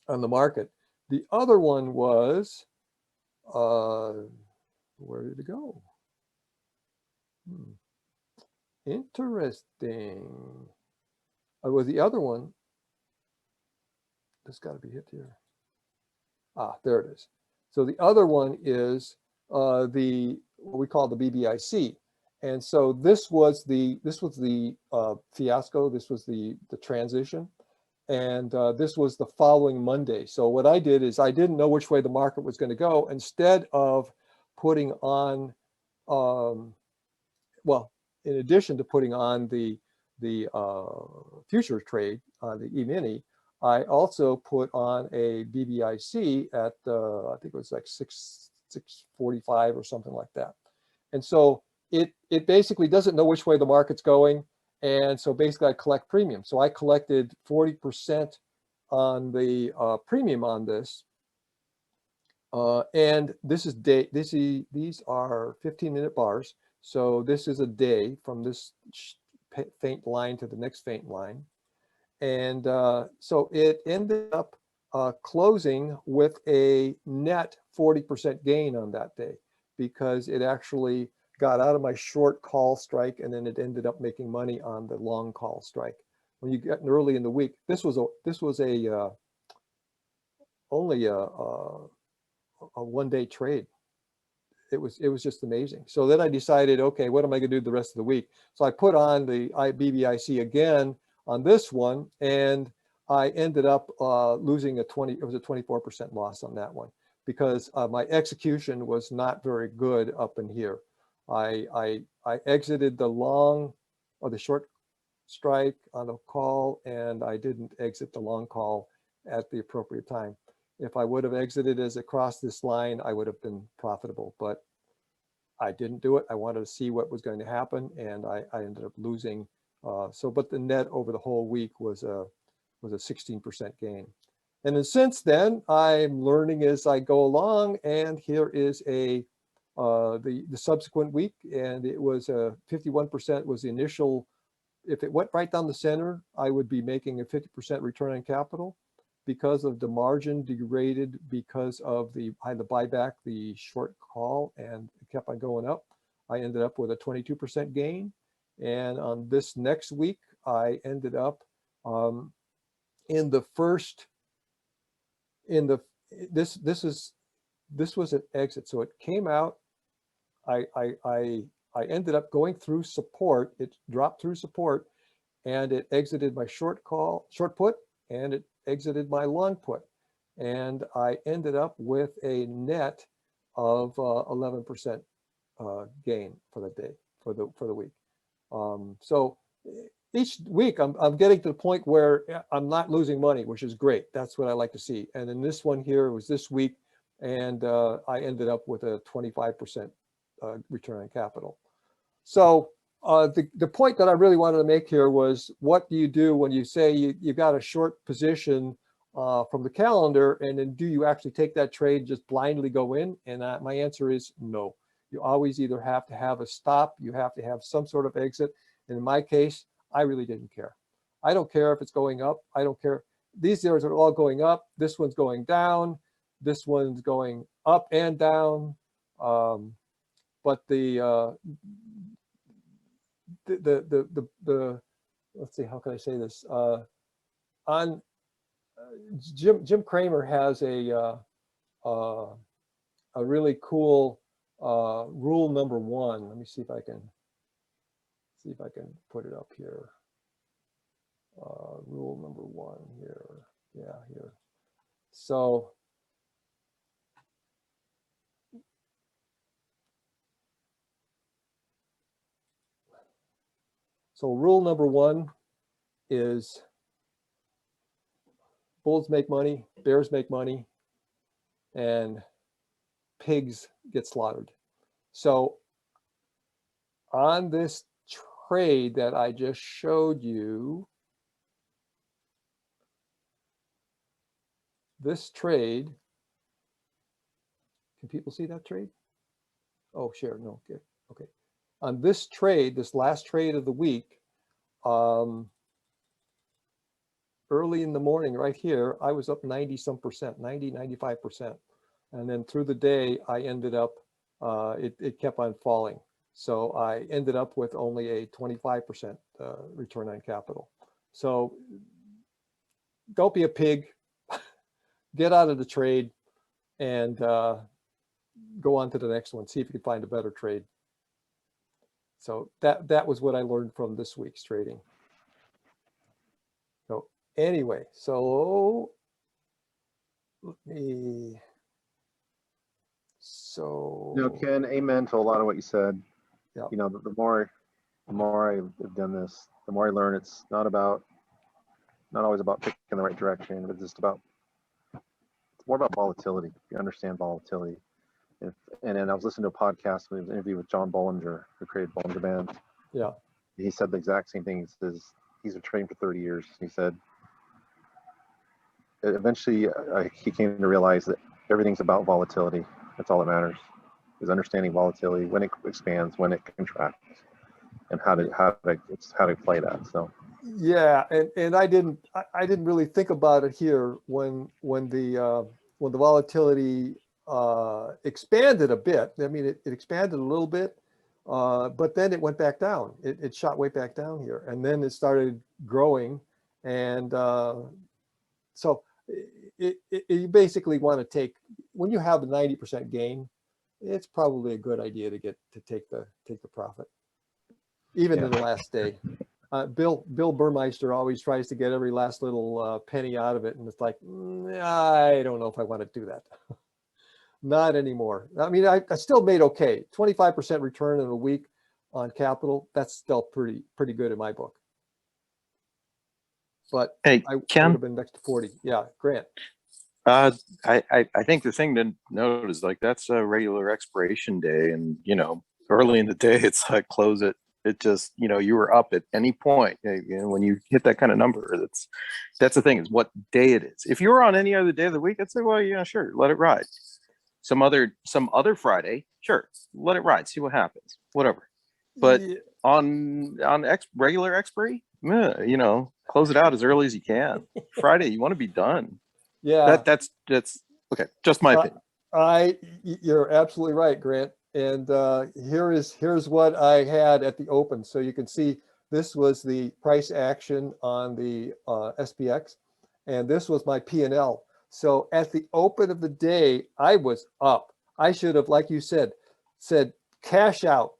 the market. The other one was where did it go? Interesting. Was the other one? It's got to be hit here. There it is. So the other one is what we call the BBIC, and so this was the fiasco. This was the transition, and this was the following Monday. So what I did is I didn't know which way the market was going to go. Instead of putting on, well, in addition to putting on the future trade on the E-mini, I also put on a BBIC at I think it was like 645 or something like that. And so it basically doesn't know which way the market's going. And so basically I collect premium. So I collected 40% on the premium on this. And this is these are 15-minute bars. So this is a day from this faint line to the next faint line. And so it ended up closing with a net 40% gain on that day, because it actually got out of my short call strike, and then it ended up making money on the long call strike. When you get early in the week, this was only a 1-day trade. It was just amazing. So then I decided, okay, what am I going to do the rest of the week? So I put on the BBIC again on this one, and I ended up losing it was a 24% loss on that one, because my execution was not very good up in here. I exited the long or the short strike on the call, and I didn't exit the long call at the appropriate time. If I would have exited as it crossed this line, I would have been profitable, but I didn't do it. I wanted to see what was going to happen, and I ended up losing. But the net over the whole week was a 16% gain. And then since then, I'm learning as I go along, and here is a the subsequent week, and it was 51% was the initial. If it went right down the center, I would be making a 50% return on capital. Because of the margin degraded because of I had to buy back the short call and it kept on going up, I ended up with a 22% gain. And on this next week, I ended up this was an exit. So it came out, I ended up going through support. It dropped through support and it exited my short put, and it exited my long put. And I ended up with a net of 11% gain for the day, for the week. So each week I'm getting to the point where I'm not losing money, which is great. That's what I like to see. And then this one here was this week, and I ended up with a 25% return on capital. So the point that I really wanted to make here was, what do you do when you say you got a short position from the calendar, and then do you actually take that trade, just blindly go in? And my answer is no. You always either have to have a stop, you have to have some sort of exit. And in my case, I really didn't care. I don't care if it's going up. I don't care. These zeros are all going up. This one's going down. This one's going up and down. But let's see, how can I say this? On Jim Cramer has a really cool rule number 1. Let me see if I can put it up here. Rule number 1 here. Yeah, here. So rule number 1 is bulls make money, bears make money, and pigs get slaughtered. So on this trade that I just showed you, this trade, can people see that trade? Oh, sure, no, good, okay. On this trade, this last trade of the week, early in the morning right here, I was up 90-some%, 95%. And then through the day, I ended up, it kept on falling. So I ended up with only a 25% return on capital. So don't be a pig, get out of the trade, and go on to the next one. See if you can find a better trade. So that was what I learned from this week's trading. So anyway, so let me, Ken, amen to a lot of what you said. Yeah. You know, the more I've done this, the more I learn it's not always about picking the right direction, but it's more about volatility. You understand volatility. And then I was listening to a podcast, it was an interview with John Bollinger, who created Bollinger Bands. Yeah. He said the exact same thing. He says he's been trading for 30 years. He said eventually he came to realize that everything's about volatility. That's all that matters, is understanding volatility, when it expands, when it contracts, and how to play that. So yeah, and I didn't really think about it here when the volatility expanded a bit. I mean, it expanded a little bit, but then it went back down. It shot way back down here, and then it started growing. And so you basically want to take, when you have a 90% gain, it's probably a good idea to take the profit, even in the last day. Bill Burmeister always tries to get every last little penny out of it, and it's like, I don't know if I want to do that. Not anymore. I mean, I still made okay. 25% return in a week on capital. That's still pretty good in my book. But hey, I would Ken, have been next to 40. Yeah, Grant. I think the thing to note is, like, that's a regular expiration day, and early in the day it's like close it. It just, you were up at any point. When you hit that kind of number, that's the thing, is what day it is. If you were on any other day of the week, I'd say, well, yeah, sure, let it ride. some other Friday, sure, let it ride, see what happens, whatever. But Yeah. on regular expiry, you know, close it out as early as you can. Friday, you want to be done. Yeah. That's okay. Just my opinion. You're absolutely right, Grant. And here's what I had at the open. So you can see this was the price action on the SPX, and this was my P&L. So at the open of the day, I was up. I should have, like you said cash out,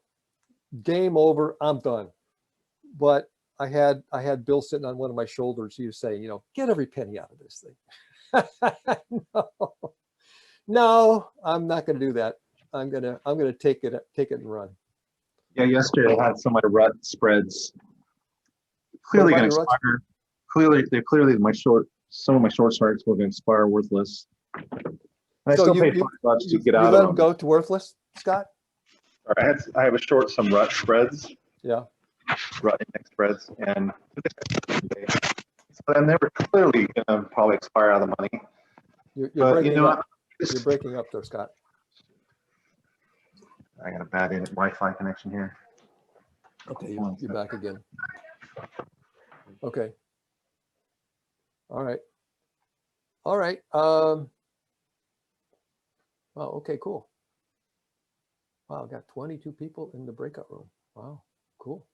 game over, I'm done. But I had Bill sitting on one of my shoulders. He was saying, you know, get every penny out of this thing. No, I'm not going to do that. I'm gonna take it and run. Yeah, yesterday I had some of my rut spreads clearly going to expire. Clearly some of my short strikes were going to expire worthless. And I still paid $5 to get out of them. You let them go to worthless, Scott? I have a short some rut spreads. Yeah. Rut index spreads, and so they were clearly going to probably expire out of the money. You're breaking up. You're breaking up there, Scott. I got a bad Wi-Fi connection here. Okay, you're back again. Okay. All right. All right. Oh, okay, cool. Wow, I got 22 people in the breakout room. Wow, cool.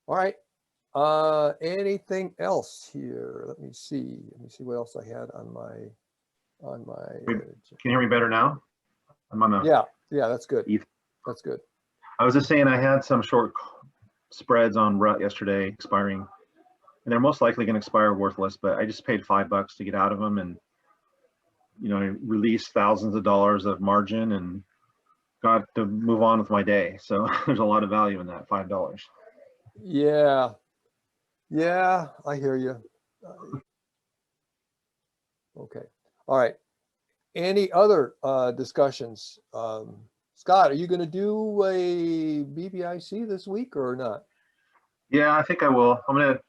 All right. Anything else here? Let me see. Let me see what else I had on my. Can you hear me better now? I'm on a. Yeah, that's good. That's good. I was just saying I had some short spreads on rut yesterday expiring, and they're most likely going to expire worthless, but I just paid $5 to get out of them, and you know, I released thousands of dollars of margin and got to move on with my day. So there's a lot of value in that $5. Yeah. Yeah, I hear you. Okay. All right. Any other discussions? Scott, are you going to do a BBIC this week or not? Yeah, I think I will. I'm going to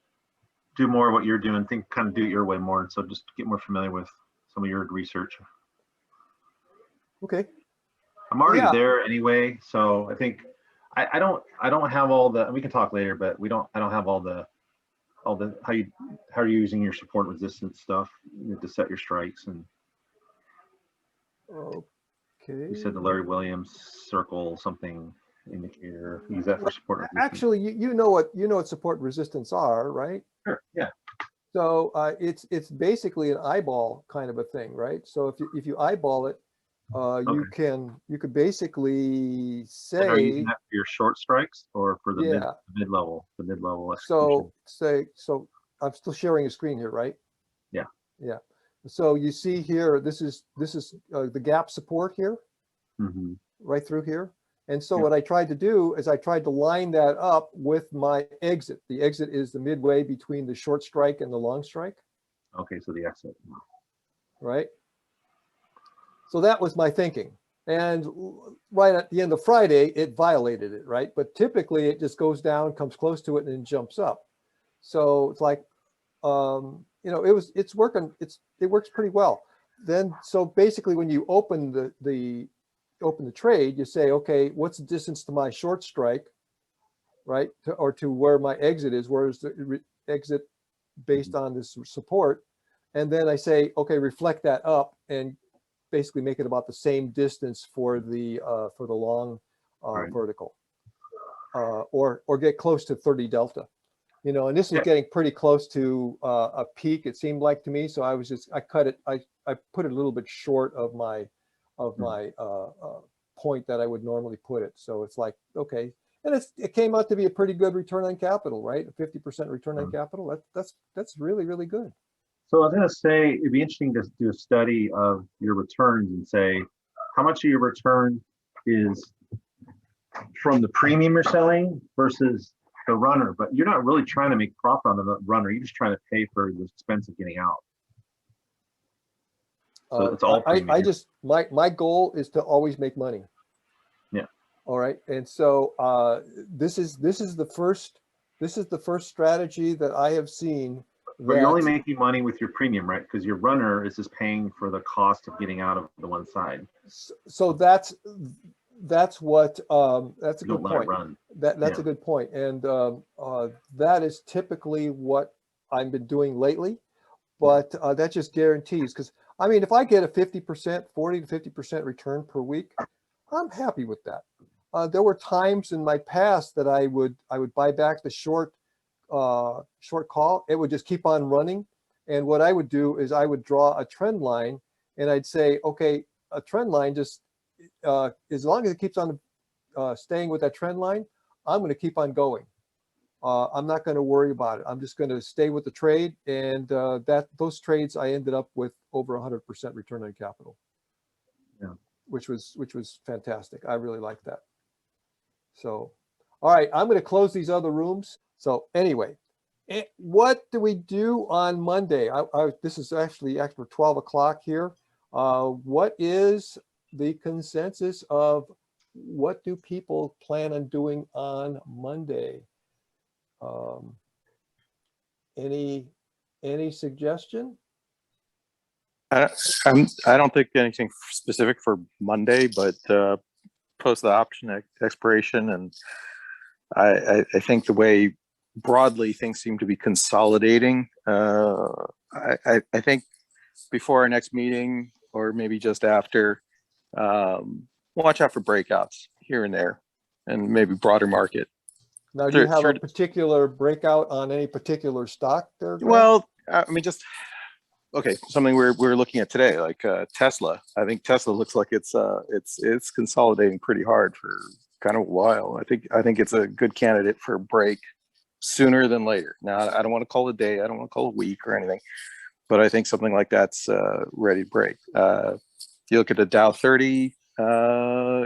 do more of what you're doing. Kind of do it your way more. So just get more familiar with some of your research. Okay. I'm already there anyway. So I think I don't have all the, we can talk later, but I don't have all the how are you using your support resistance stuff to set your strikes. And okay, you said the Larry Williams circle something indicator. Use that for support resistance. Actually, you know what support resistance are, right? Sure. Yeah. So it's basically an eyeball kind of a thing, right? So if you eyeball it, you could basically say. And are you using that for your short strikes or for the mid level execution? So I'm still sharing a screen here, right? Yeah. Yeah. So you see here, this is the gap support here, right through here. And so what I tried to do is I tried to line that up with my exit. The exit is the midway between the short strike and the long strike. Okay, so the exit. Right. So that was my thinking. And right at the end of Friday, it violated it, right? But typically it just goes down, comes close to it, and then jumps up. So it's like, you know, it's working. It works pretty well. Then, so basically when you open the trade, you say, okay, what's the distance to my short strike, right? Or to where my exit is, where is the exit based on this support? And then I say, okay, reflect that up and basically make it about the same distance for the long vertical, or get close to 30 delta, you know. And this is getting pretty close to a peak, it seemed like to me. So I cut it. I put it a little bit short of my point that I would normally put it. So it's like, okay, and it came out to be a pretty good return on capital, right? A 50% return on capital. That's really, really good. So I was going to say, it'd be interesting to do a study of your returns and say, how much of your return is from the premium you're selling versus the runner, but you're not really trying to make profit on the runner. You're just trying to pay for the expense of getting out. So it's all my goal is to always make money. Yeah. All right. And so this is the first strategy that I have seen But you're only that- making money with your premium, right? Because your runner is just paying for the cost of getting out of the one side. So that's what, that's a You good don't let it point. run. That's a Yeah. good point. And that is typically what I've been doing lately. But that just guarantees, because I mean, if I get a 50%, 40 to 50% return per week, I'm happy with that. There were times in my past that I would buy back the short call. It would just keep on running. And what I would do is I would draw a trend line and I'd say, okay, a trend line just, as long as it keeps on staying with that trend line, I'm going to keep on going. I'm not going to worry about it. I'm just going to stay with the trade. And those trades, I ended up with over 100% return on capital. Yeah. Which was fantastic. I really liked that. So, all right, I'm going to close these other rooms. So anyway, what do we do on Monday? This is actually after 12 o'clock here. What is the consensus of what do people plan on doing on Monday? Any suggestion? I don't think anything specific for Monday, but post the option expiration, and I think the way broadly things seem to be consolidating. I think before our next meeting, or maybe just after, watch out for breakouts here and there, and maybe broader market. Now, do you have a particular breakout on any particular stock there, Grant? Well, I mean, just okay, something we're looking at today, like Tesla. I think Tesla looks like it's consolidating pretty hard for kind of a while. I think it's a good candidate for a break sooner than later. Now, I don't want to call it a day, I don't want to call it a week or anything, but I think something like that's ready to break. You look at the Dow 30,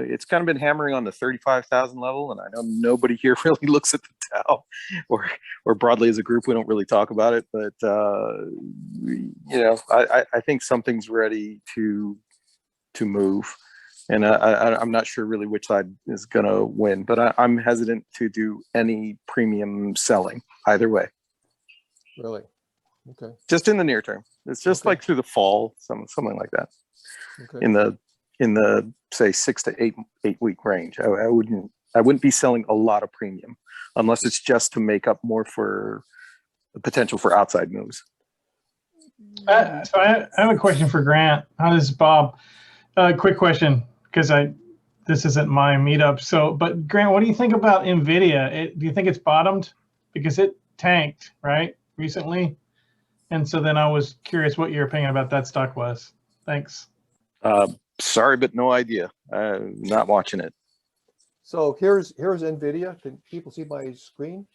it's kind of been hammering on the 35,000 level, and I know nobody here really looks at the Dow, or broadly as a group, we don't really talk about it, but you know, I think something's ready to move, and I'm not sure really which side is going to win, but I'm hesitant to do any premium selling either way. Really? Okay. Just in the near term. It's just Okay. like through the fall, something like that. Okay. In the say 6 to 8 week range. I wouldn't be selling a lot of premium unless it's just to make up more for the potential for outside moves. So I have a question for Grant. This is Bob. Quick question, because this isn't my meetup. So, but Grant, what do you think about NVIDIA? Do you think it's bottomed? Because it tanked, right, recently? And so then I was curious what your opinion about that stock was. Thanks. Sorry, but no idea. Not watching it. So here's NVIDIA. Can people see my screen?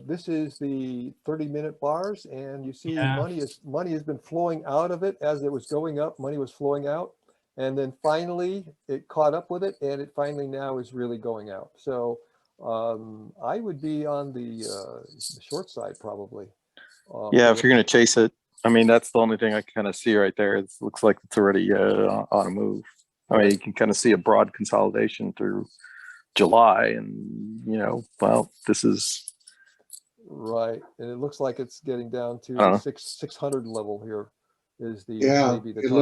This is the 30-minute bars, and you see money has been flowing out of it as it was going up. Money was flowing out, and then finally it caught up with it, and it finally now is really going out. So I would be on the short side probably. Yeah, if you're going to chase it, I mean, that's the only thing I kind of see right there. It looks like it's already on a move. I mean, you can kind of see a broad consolidation through July, and you know, well, this is right, and it looks like it's getting down to the 600 level here. Is the maybe the it target.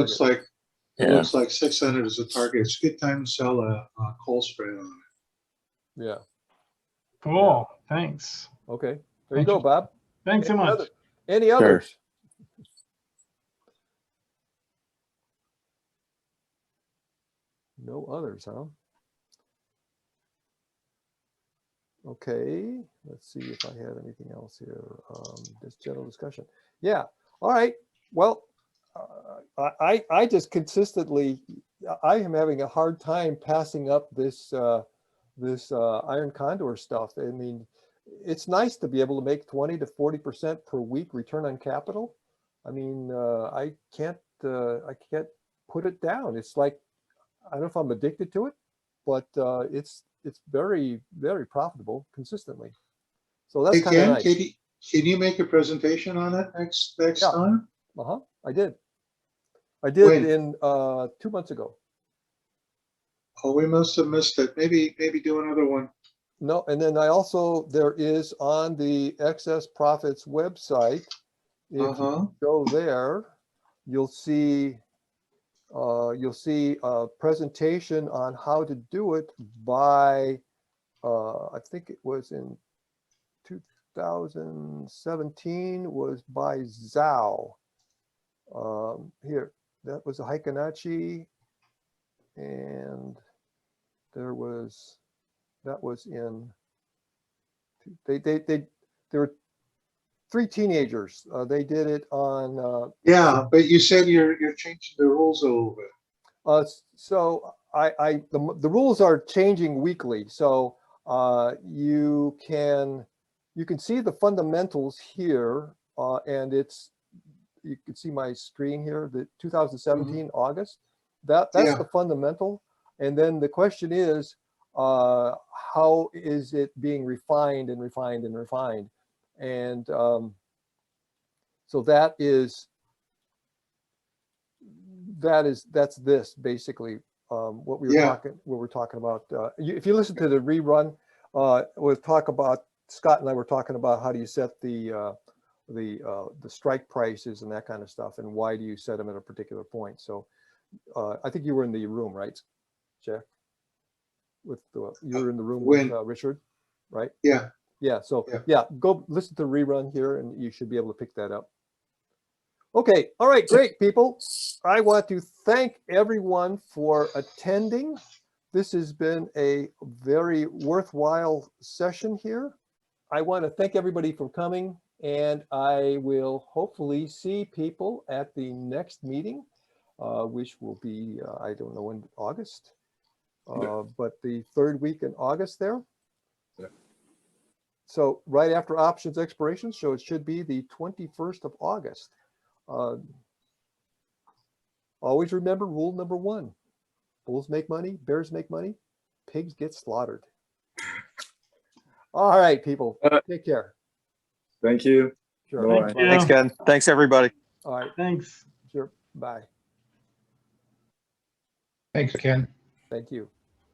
looks like 600 is a target. It's a good time to sell a call spread on it. Yeah. Cool. Thanks. Okay. There you go, Bob. Thanks so much. Any others? No others, huh? Okay, let's see if I have anything else here. Just general discussion. Yeah. All right. Well, I just consistently, I am having a hard time passing up this iron condor stuff. I mean, it's nice to be able to make 20 to 40% per week return on capital. I mean, I can't put it down. It's like, I don't know if I'm addicted to it, but it's very, very profitable consistently. So that's kind of nice. Can you make a presentation on it next time? I did When? in 2 months ago. Oh, we must have missed it. Maybe do another one. No, and then there is on the Excess Profits website, If you go there, you'll see a presentation on how to do it by, I think it was in 2017, was by Zhao. Here, that was a Heikinachi, and there was, that was in, there were 3 teenagers. They did it on. Yeah, but you said you're changing the rules a little bit. So the rules are changing weekly. So you can see the fundamentals here, and you can see my screen here. The 2017 August. That's the fundamental, and then the question is, how is it being refined and refined and refined? And so that's this basically, what we're talking about. If you listen to the rerun, we'll talk about, Scott and I were talking about how do you set the strike prices and that kind of stuff, and why do you set them at a particular point. So I think you were in the room, right, Jack? You were in the room with Richard, right? Yeah. Yeah. So yeah, go listen to the rerun here, and you should be able to pick that up. Okay. All right. Great, people. I want to thank everyone for attending. This has been a very worthwhile session here. I want to thank everybody for coming, and I will hopefully see people at the next meeting, which will be, I don't know when, August, but the 3rd week in August there. Yeah. So right after options expiration, so it should be the 21st of August. Always remember rule number 1. Bulls make money, bears make money, pigs get slaughtered. All right, people, take care. Thank you. Sure. Bye. Thanks, Ken. Thanks, everybody. All right. Thanks. Sure. Bye. Thanks, Ken. Thank you.